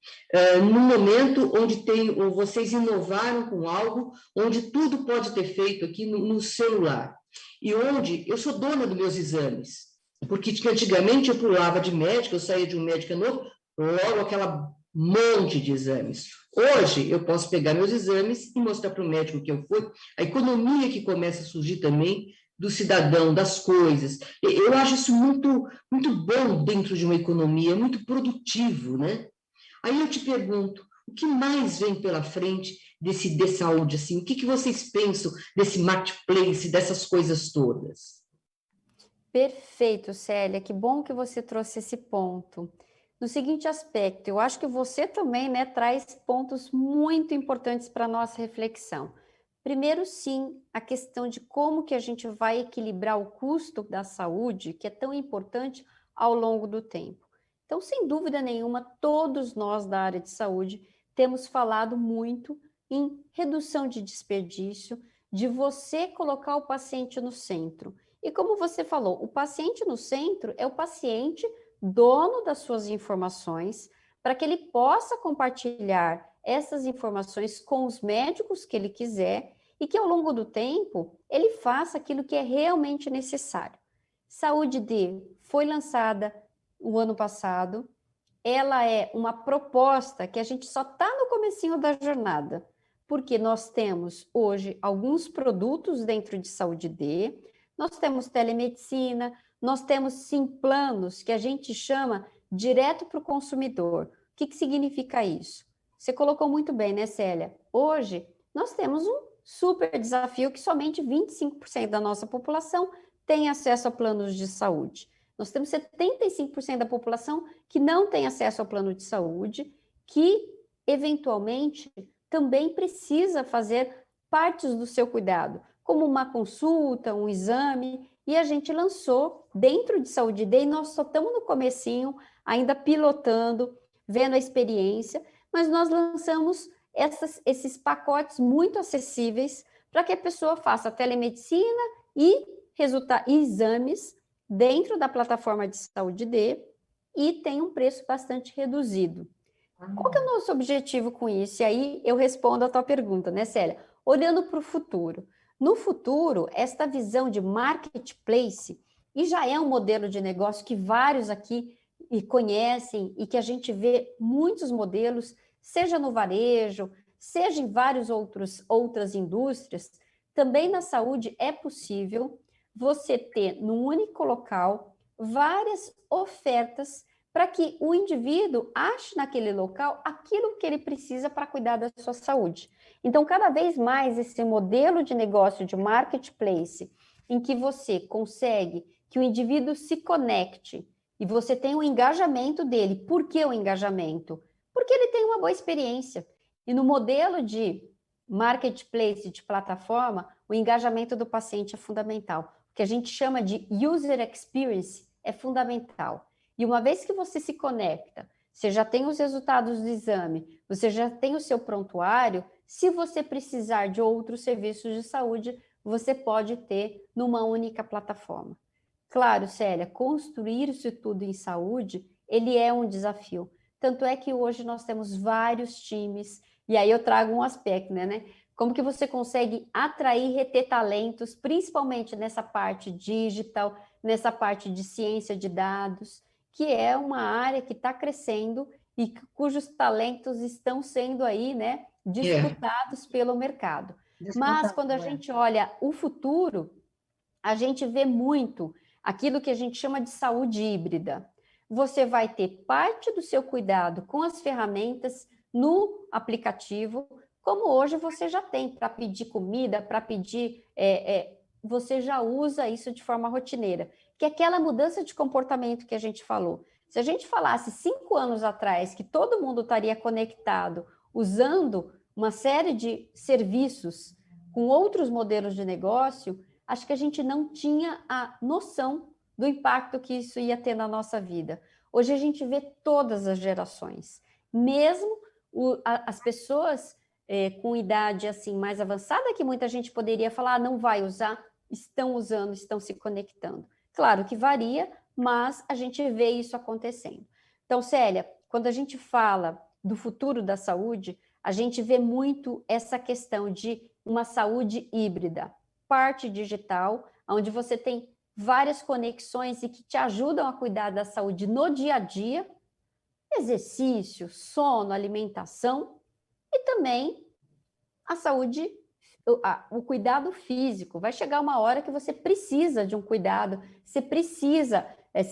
no momento onde vocês inovaram com algo, onde tudo pode ter feito aqui no celular, e onde eu sou dona dos meus exames, porque antigamente eu pulava de médico, eu saía de um médico novo, logo aquela monte de exames. Hoje, eu posso pegar meus exames e mostrar para o médico que eu fui, a economia que começa a surgir também, do cidadão, das coisas. Eu acho isso muito, muito bom dentro de uma economia, muito produtivo, né? Aí eu te pergunto, o que mais vem pela frente desse de saúde, assim? O que vocês pensam desse marketplace, dessas coisas todas? Perfeito, Célia, que bom que você trouxe esse ponto. No seguinte aspecto, eu acho que você também, né, traz pontos muito importantes para a nossa reflexão. Primeiro, sim, a questão de como que a gente vai equilibrar o custo da saúde, que é tão importante ao longo do tempo. Então, sem dúvida nenhuma, todos nós da área de saúde temos falado muito em redução de desperdício, de você colocar o paciente no centro. E como você falou, o paciente no centro é o paciente dono das suas informações, para que ele possa compartilhar essas informações com os médicos que ele quiser e que ao longo do tempo ele faça aquilo que é realmente necessário. Saúde D foi lançada o ano passado, ela é uma proposta que a gente só está no comecinho da jornada, porque nós temos hoje alguns produtos dentro de Saúde D, nós temos telemedicina, nós temos sim planos que a gente chama direto para o consumidor. O que significa isso? Você colocou muito bem, né, Célia? Hoje nós temos um super desafio que somente 25% da nossa população tem acesso a planos de saúde. Nós temos 75% da população que não tem acesso ao plano de saúde, que eventualmente também precisa fazer partes do seu cuidado, como uma consulta, um exame, e a gente lançou dentro de Saúde D, e nós só estamos no comecinho, ainda pilotando, vendo a experiência, mas nós lançamos esses pacotes muito acessíveis para que a pessoa faça telemedicina e exames dentro da plataforma de Saúde D e tem um preço bastante reduzido. Qual que é o nosso objetivo com isso? E aí eu respondo a tua pergunta, né, Célia? Olhando para o futuro. No futuro, esta visão de marketplace, e já é um modelo de negócio que vários aqui conhecem e que a gente vê muitos modelos, seja no varejo, seja em várias outras indústrias, também na saúde é possível você ter num único local várias ofertas para que o indivíduo ache naquele local aquilo que ele precisa para cuidar da sua saúde. Então, cada vez mais esse modelo de negócio de marketplace, em que você consegue que o indivíduo se conecte e você tem o engajamento dele. Por que o engajamento? Porque ele tem uma boa experiência. E no modelo de marketplace, de plataforma, o engajamento do paciente é fundamental. O que a gente chama de user experience é fundamental. E uma vez que você se conecta, você já tem os resultados do exame, você já tem o seu prontuário, se você precisar de outros serviços de saúde, você pode ter numa única plataforma. Claro, Célia, construir isso tudo em saúde, ele é um desafio. Tanto é que hoje nós temos vários times, e aí eu trago um aspecto, né? Como que você consegue atrair e reter talentos, principalmente nessa parte digital, nessa parte de ciência de dados, que é uma área que está crescendo e cujos talentos estão sendo aí, né, disputados pelo mercado. Mas quando a gente olha o futuro, a gente vê muito aquilo que a gente chama de saúde híbrida. Você vai ter parte do seu cuidado com as ferramentas no aplicativo, como hoje você já tem para pedir comida, para pedir... você já usa isso de forma rotineira, que é aquela mudança de comportamento que a gente falou. Se a gente falasse 5 anos atrás que todo mundo estaria conectado, usando uma série de serviços com outros modelos de negócio, acho que a gente não tinha a noção do impacto que isso ia ter na nossa vida. Hoje a gente vê todas as gerações, mesmo as pessoas com idade assim mais avançada, que muita gente poderia falar, não vai usar, estão usando, estão se conectando. Claro que varia, mas a gente vê isso acontecendo. Então, Célia, quando a gente fala do futuro da saúde, a gente vê muito essa questão de uma saúde híbrida, parte digital, onde você tem várias conexões e que te ajudam a cuidar da saúde no dia a dia, exercício, sono, alimentação e também a saúde, o cuidado físico. Vai chegar uma hora que você precisa de um cuidado, você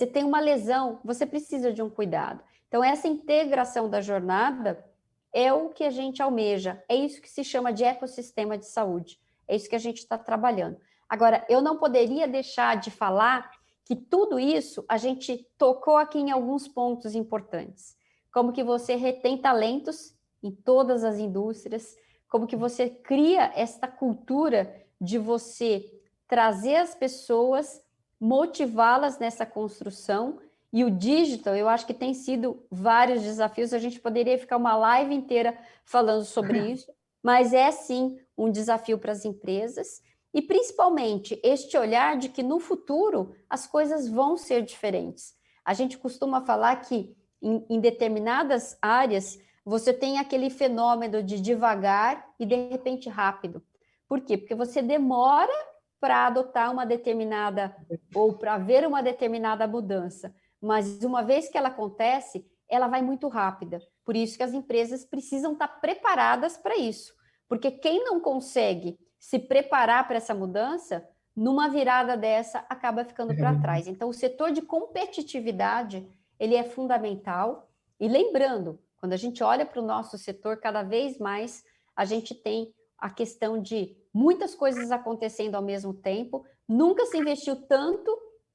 tem uma lesão, você precisa de um cuidado. Então, essa integração da jornada é o que a gente almeja, é isso que se chama de ecossistema de saúde, é isso que a gente está trabalhando. Agora, eu não poderia deixar de falar que tudo isso a gente tocou aqui em alguns pontos importantes, como que você retém talentos em todas as indústrias, como que você cria esta cultura de você trazer as pessoas, motivá-las nessa construção, e o digital, eu acho que tem sido vários desafios, a gente poderia ficar uma live inteira falando sobre isso, mas é sim um desafio para as empresas, e principalmente este olhar de que no futuro as coisas vão ser diferentes. A gente costuma falar que em determinadas áreas você tem aquele fenômeno de devagar e de repente rápido. Por quê? Porque você demora para adotar uma determinada, ou para ver uma determinada mudança, mas uma vez que ela acontece, ela vai muito rápida. Por isso que as empresas precisam estar preparadas para isso, porque quem não consegue se preparar para essa mudança, numa virada dessa, acaba ficando para trás. Então, o setor de competitividade, ele é fundamental. E lembrando, quando a gente olha para o nosso setor, cada vez mais a gente tem a questão de muitas coisas acontecendo ao mesmo tempo. Nunca se investiu tanto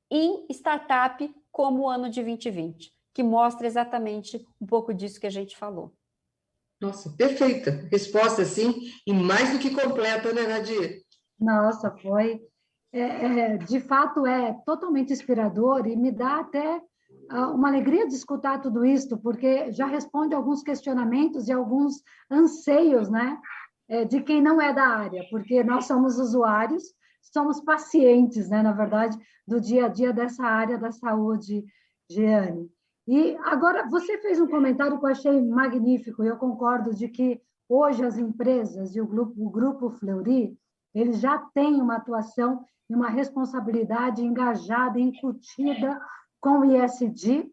em startup como o ano de 2020, que mostra exatamente um pouco disso que a gente falou. Nossa, perfeita. Resposta, sim, e mais do que completa, né, Nadir? Nossa, foi. De fato, é totalmente inspirador e me dá até uma alegria de escutar tudo isso, porque já responde alguns questionamentos e alguns anseios, né, de quem não é da área, porque nós somos usuários, somos pacientes, né, na verdade, do dia a dia dessa área da saúde, Jeane. E agora, você fez um comentário que eu achei magnífico, e eu concordo de que hoje as empresas e o Grupo Fleury, eles já têm uma atuação e uma responsabilidade engajada, incutida com o ISD,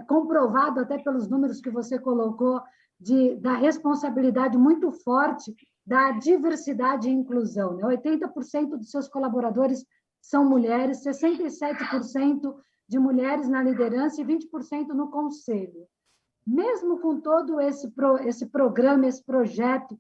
comprovado até pelos números que você colocou, da responsabilidade muito forte da diversidade e inclusão. Né? 80% dos seus colaboradores são mulheres, 67% de mulheres na liderança e 20% no conselho. Mesmo com todo esse programa, esse projeto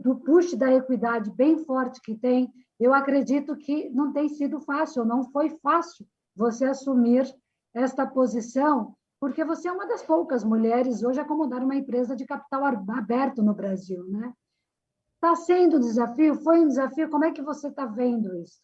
do push da equidade bem forte que tem, eu acredito que não tem sido fácil, não foi fácil você assumir esta posição, porque você é uma das poucas mulheres hoje a comandar uma empresa de capital aberto no Brasil, né? Está sendo um desafio? Foi um desafio? Como é que você está vendo isso?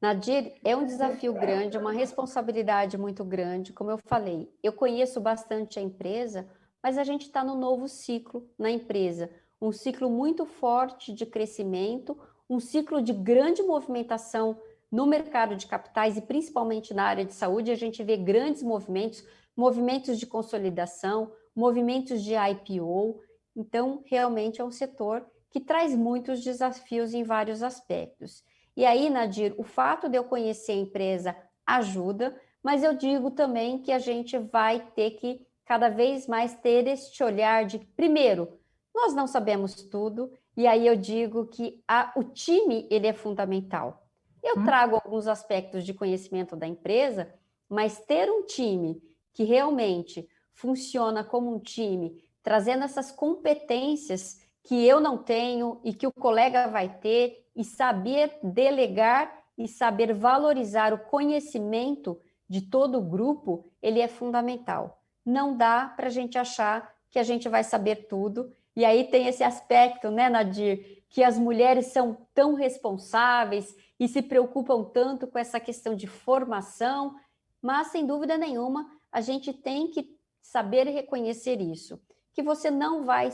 Nadir, é um desafio grande, uma responsabilidade muito grande. Como eu falei, eu conheço bastante a empresa, mas a gente está num novo ciclo na empresa, um ciclo muito forte de crescimento, um ciclo de grande movimentação no mercado de capitais e principalmente na área de saúde. A gente vê grandes movimentos, movimentos de consolidação, movimentos de IPO. Então, realmente é um setor que traz muitos desafios em vários aspectos. E aí, Nadir, o fato de eu conhecer a empresa ajuda, mas eu digo também que a gente vai ter que cada vez mais ter este olhar de, primeiro, nós não sabemos tudo, e aí eu digo que o time ele é fundamental. Eu trago alguns aspectos de conhecimento da empresa, mas ter um time que realmente funciona como um time, trazendo essas competências que eu não tenho e que o colega vai ter, e saber delegar e saber valorizar o conhecimento de todo o grupo, ele é fundamental. Não dá para a gente achar que a gente vai saber tudo. E aí tem esse aspecto, né, Nadir, que as mulheres são tão responsáveis e se preocupam tanto com essa questão de formação, mas, sem dúvida nenhuma, a gente tem que saber reconhecer isso, que você não vai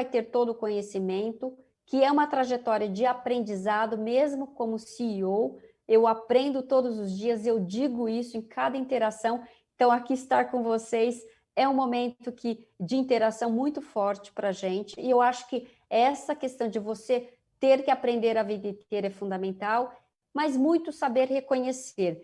ter todo o conhecimento, que é uma trajetória de aprendizado, mesmo como CEO, eu aprendo todos os dias, eu digo isso em cada interação. Então, aqui estar com vocês é um momento de interação muito forte para a gente, e eu acho que essa questão de você ter que aprender a vida inteira é fundamental, mas muito saber reconhecer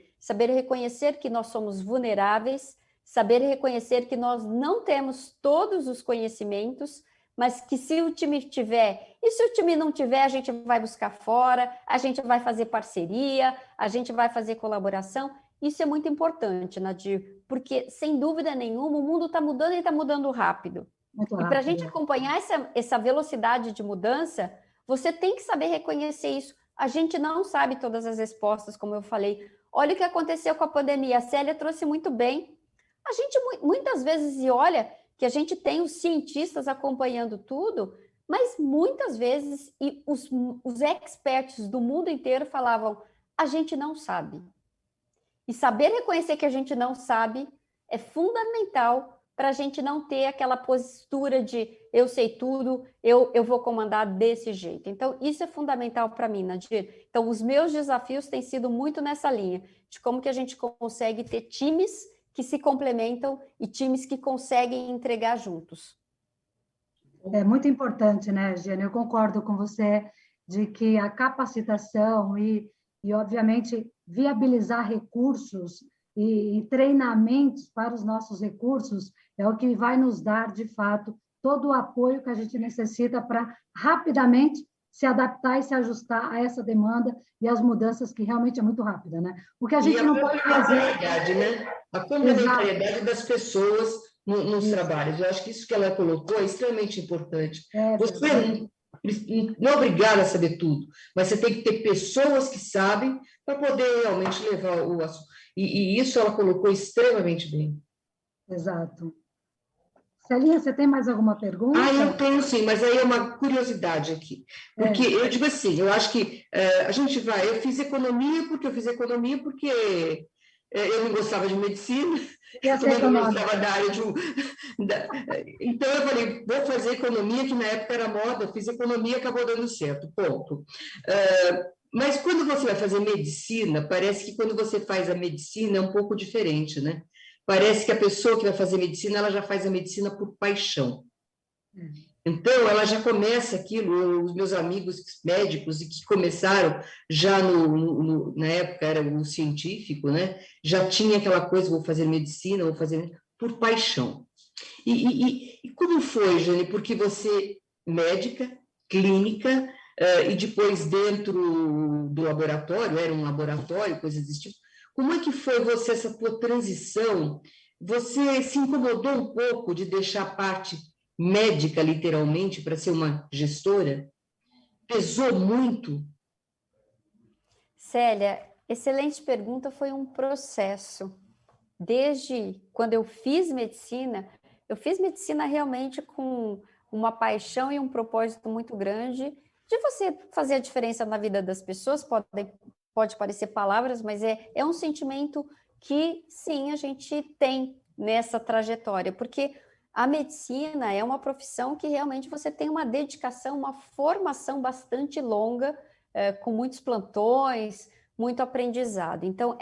que nós somos vulneráveis, saber reconhecer que nós não temos todos os conhecimentos, mas que se o time tiver, e se o time não tiver, a gente vai buscar fora, a gente vai fazer parceria, a gente vai fazer colaboração. Isso é muito importante, Nadir, porque, sem dúvida nenhuma, o mundo está mudando e está mudando rápido. Muito rápido. E para a gente acompanhar essa velocidade de mudança, você tem que saber reconhecer isso. A gente não sabe todas as respostas, como eu falei. Olha o que aconteceu com a pandemia. A Célia trouxe muito bem. A gente muitas vezes olha que a gente tem os cientistas acompanhando tudo, mas muitas vezes os experts do mundo inteiro falavam, a gente não sabe. E saber reconhecer que a gente não sabe é fundamental para a gente não ter aquela postura de eu sei tudo, eu vou comandar desse jeito. Então, isso é fundamental para mim, Nadir. Então, os meus desafios têm sido muito nessa linha, de como que a gente consegue ter times que se complementam e times que conseguem entregar juntos. É muito importante, né, Giane? Eu concordo com você de que a capacitação e obviamente, viabilizar recursos e treinamentos para os nossos recursos é o que vai nos dar, de fato, todo o apoio que a gente necessita para rapidamente se adaptar e se ajustar a essa demanda e às mudanças que realmente é muito rápida, né? O que a gente não pode fazer... Né? A complementariedade das pessoas nos trabalhos. Eu acho que isso que ela colocou é extremamente importante. Você não é obrigado a saber tudo, mas você tem que ter pessoas que sabem para poder realmente levar o assunto. E isso ela colocou extremamente bem. Exato. Celinha, você tem mais alguma pergunta? Eu tenho sim, mas aí é uma curiosidade aqui. Porque eu digo assim, eu acho que a gente vai... Eu fiz economia porque eu não gostava de medicina, eu não gostava da área Então, eu falei, vou fazer economia, que na época era moda, eu fiz economia, acabou dando certo, ponto. Mas quando você vai fazer medicina, parece que quando você faz a medicina é um pouco diferente, né? Parece que a pessoa que vai fazer medicina, ela já faz a medicina por paixão. Então, ela já começa aquilo, os meus amigos médicos, e que começaram já na época, era o científico, né? Já tinha aquela coisa, vou fazer medicina, vou fazer por paixão. E como foi, Jane? Porque você, médica, clínica, e depois dentro do laboratório, era um laboratório, coisas desse tipo, Como é que foi você, essa tua transição? Você se incomodou um pouco de deixar a parte médica, literalmente, para ser uma gestora? Pesou muito? Célia, excelente pergunta, foi um processo. Desde quando eu fiz medicina realmente com uma paixão e um propósito muito grande de você fazer a diferença na vida das pessoas. Pode parecer palavras, mas é um sentimento que, sim, a gente tem nessa trajetória, porque a medicina é uma profissão que realmente você tem uma dedicação, uma formação bastante longa, com muitos plantões, muito aprendizado. Então,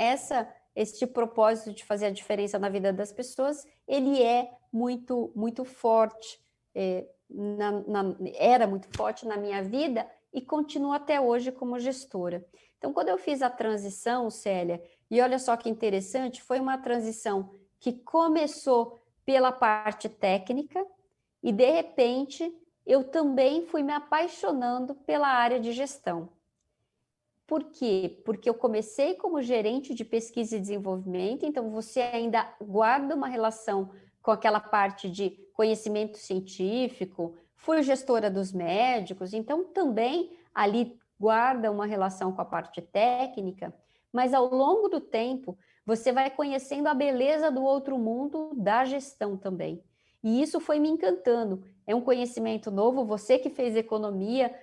este propósito de fazer a diferença na vida das pessoas, ele é muito, muito forte, era muito forte na minha vida e continua até hoje como gestora. Então, quando eu fiz a transição, Célia, e olha só que interessante, foi uma transição que começou pela parte técnica e, de repente, eu também fui me apaixonando pela área de gestão. Por quê? Porque eu comecei como gerente de pesquisa e desenvolvimento, então você ainda guarda uma relação com aquela parte de conhecimento científico, fui gestora dos médicos, então também ali guarda uma relação com a parte técnica, mas ao longo do tempo você vai conhecendo a beleza do outro mundo da gestão também. E isso foi me encantando. É um conhecimento novo, você que fez economia,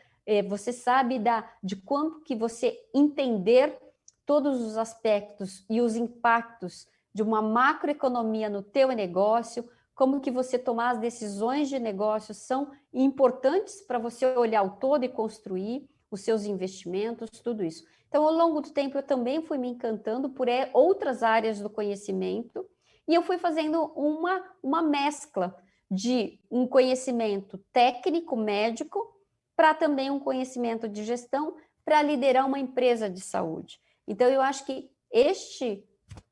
você sabe de quanto que você entender todos os aspectos e os impactos de uma macroeconomia no teu negócio, como que você tomar as decisões de negócio são importantes para você olhar o todo e construir os seus investimentos, tudo isso. Então, ao longo do tempo, eu também fui me encantando por outras áreas do conhecimento e eu fui fazendo uma mescla de um conhecimento técnico, médico, para também um conhecimento de gestão para liderar uma empresa de saúde. Então, eu acho que este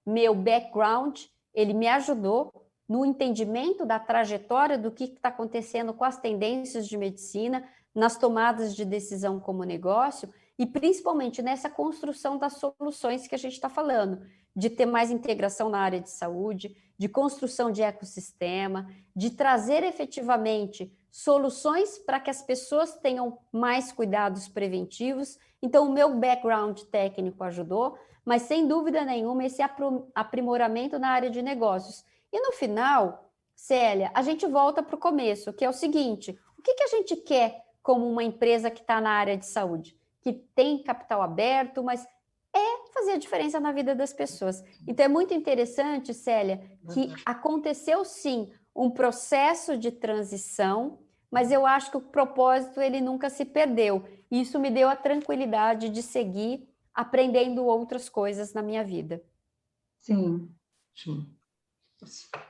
meu background, ele me ajudou no entendimento da trajetória do que está acontecendo com as tendências de medicina, nas tomadas de decisão como negócio e principalmente nessa construção das soluções que a gente está falando, de ter mais integração na área de saúde, de construção de ecossistema, de trazer efetivamente soluções para que as pessoas tenham mais cuidados preventivos. Então, o meu background técnico ajudou, mas sem dúvida nenhuma esse aprimoramento na área de negócios. E no final, Célia, a gente volta para o começo, que é o seguinte: o que a gente quer como uma empresa que está na área de saúde? Que tem capital aberto, mas fazer a diferença na vida das pessoas. Então, é muito interessante, Célia, que aconteceu, sim, um processo de transição, mas eu acho que o propósito, ele nunca se perdeu. E isso me deu a tranquilidade de seguir aprendendo outras coisas na minha vida. Sim.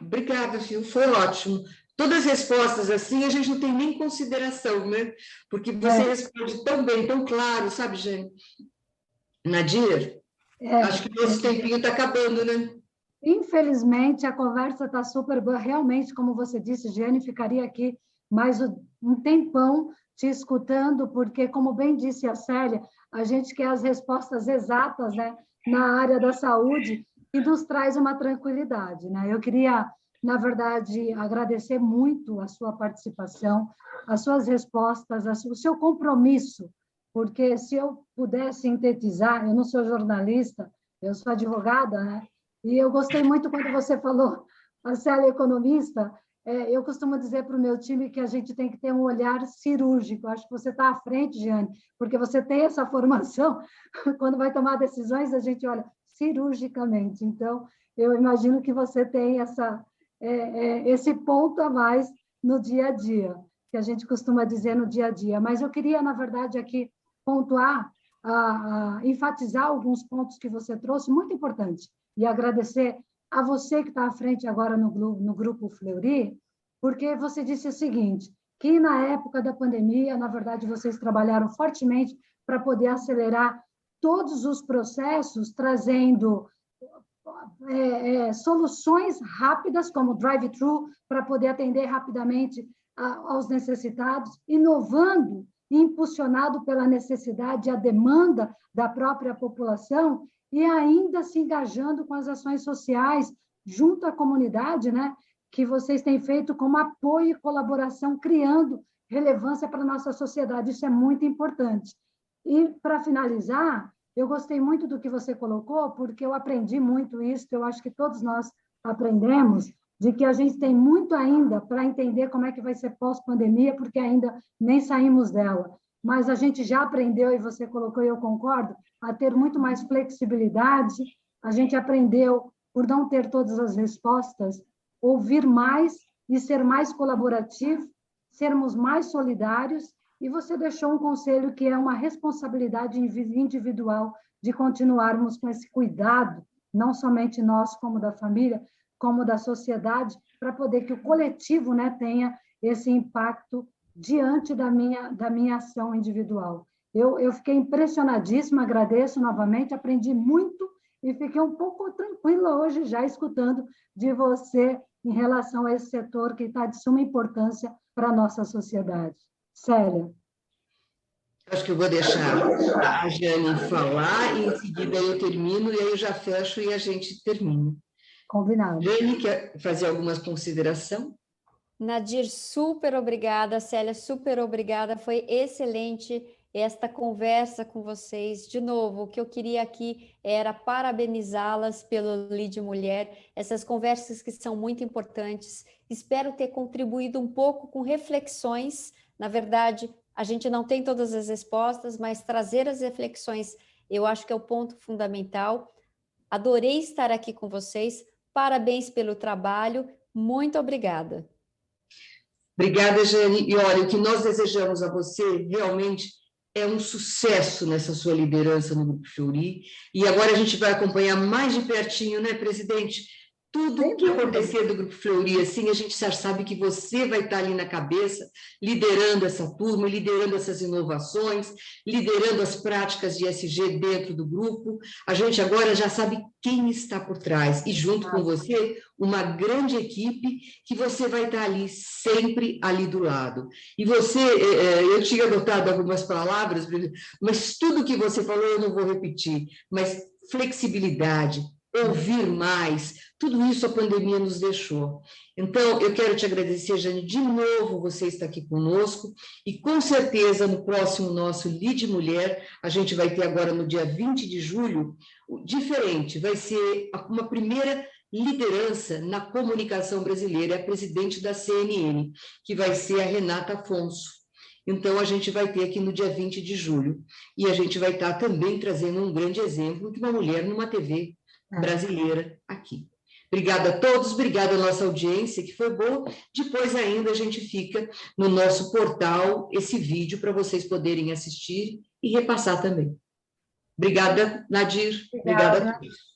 Obrigada, Fio, foi ótimo. Todas as respostas assim, a gente não tem nem consideração, né? Porque você responde tão bem, tão claro, sabe, Jane? Nadir, acho que nosso tempinho está acabando, né? Infelizmente, a conversa está super boa. Realmente, como você disse, Jane, ficaria aqui mais um tempão te escutando, porque, como bem disse a Célia, a gente quer as respostas exatas, né, na área da saúde e nos traz uma tranquilidade, né? Eu queria, na verdade, agradecer muito a sua participação, as suas respostas, o seu compromisso, porque se eu puder sintetizar, eu não sou jornalista, eu sou advogada, né? E eu gostei muito quando você falou, a Célia é economista. Eu costumo dizer para o meu time que a gente tem que ter um olhar cirúrgico. Acho que você está à frente, Jeane, porque você tem essa formação. Quando vai tomar decisões, a gente olha cirurgicamente. Então, eu imagino que você tem esse ponto a mais no dia a dia, que a gente costuma dizer no dia a dia. Mas eu queria, na verdade, aqui pontuar, enfatizar alguns pontos que você trouxe, muito importante, e agradecer a você que está à frente agora no Grupo Fleury, porque você disse o seguinte, que na época da pandemia, na verdade, vocês trabalharam fortemente para poder acelerar todos os processos, trazendo soluções rápidas, como drive-thru, para poder atender rapidamente aos necessitados, inovando, impulsionado pela necessidade e a demanda da própria população, e ainda se engajando com as ações sociais junto à comunidade, né, que vocês têm feito como apoio e colaboração, criando relevância para a nossa sociedade. Isso é muito importante. E, para finalizar, eu gostei muito do que você colocou, porque eu aprendi muito isso, que eu acho que todos nós aprendemos, de que a gente tem muito ainda para entender como é que vai ser pós-pandemia, porque ainda nem saímos dela. Mas a gente já aprendeu, e você colocou, e eu concordo, a ter muito mais flexibilidade, a gente aprendeu, por não ter todas as respostas, ouvir mais e ser mais colaborativo, sermos mais solidários, e você deixou um conselho que é uma responsabilidade individual de continuarmos com esse cuidado, não somente nós, como da família, como da sociedade, para poder que o coletivo, né, tenha esse impacto diante da minha ação individual. Eu fiquei impressionadíssima, agradeço novamente, aprendi muito e fiquei um pouco tranquila hoje já escutando de você em relação a esse setor que está de suma importância para a nossa sociedade. Célia. Acho que eu vou deixar a Jane falar e em seguida eu termino e aí eu já fecho e a gente termina. Combinado. Jane, quer fazer alguma consideração? Nadir, super obrigada. Célia, super obrigada. Foi excelente esta conversa com vocês. De novo, o que eu queria aqui era parabenizá-las pelo Lead Mulher, essas conversas que são muito importantes. Espero ter contribuído um pouco com reflexões. Na verdade, a gente não tem todas as respostas, mas trazer as reflexões, eu acho que é o ponto fundamental. Adorei estar aqui com vocês. Parabéns pelo trabalho. Muito obrigada. Obrigada, Jane. E olha, o que nós desejamos a você realmente é um sucesso nessa sua liderança no Grupo Fleury. E agora a gente vai acompanhar mais de pertinho, né, presidente? Tudo o que acontecer do Grupo Fleury, assim, a gente já sabe que você vai estar ali na cabeça, liderando essa turma, liderando essas inovações, liderando as práticas de ESG dentro do grupo. A gente agora já sabe quem está por trás. E junto com você, uma grande equipe que você vai estar ali, sempre ali do lado. E você, eu tinha anotado algumas palavras, mas tudo que você falou eu não vou repetir, mas flexibilidade, ouvir mais, tudo isso a pandemia nos deixou. Então, eu quero te agradecer, Jane, de novo você está aqui conosco, e com certeza no próximo nosso Lead Mulher, a gente vai ter agora no dia 20 de julho, diferente, vai ser uma primeira liderança na comunicação brasileira, é a presidente da CNN, que vai ser a Renata Afonso. Então, a gente vai ter aqui no dia 20 de julho, e a gente vai estar também trazendo um grande exemplo de uma mulher numa TV brasileira aqui. Obrigada a todos, obrigada à nossa audiência, que foi boa. Depois ainda a gente fica no nosso portal esse vídeo para vocês poderem assistir e repassar também. Obrigada, Nadir. Obrigada a todos.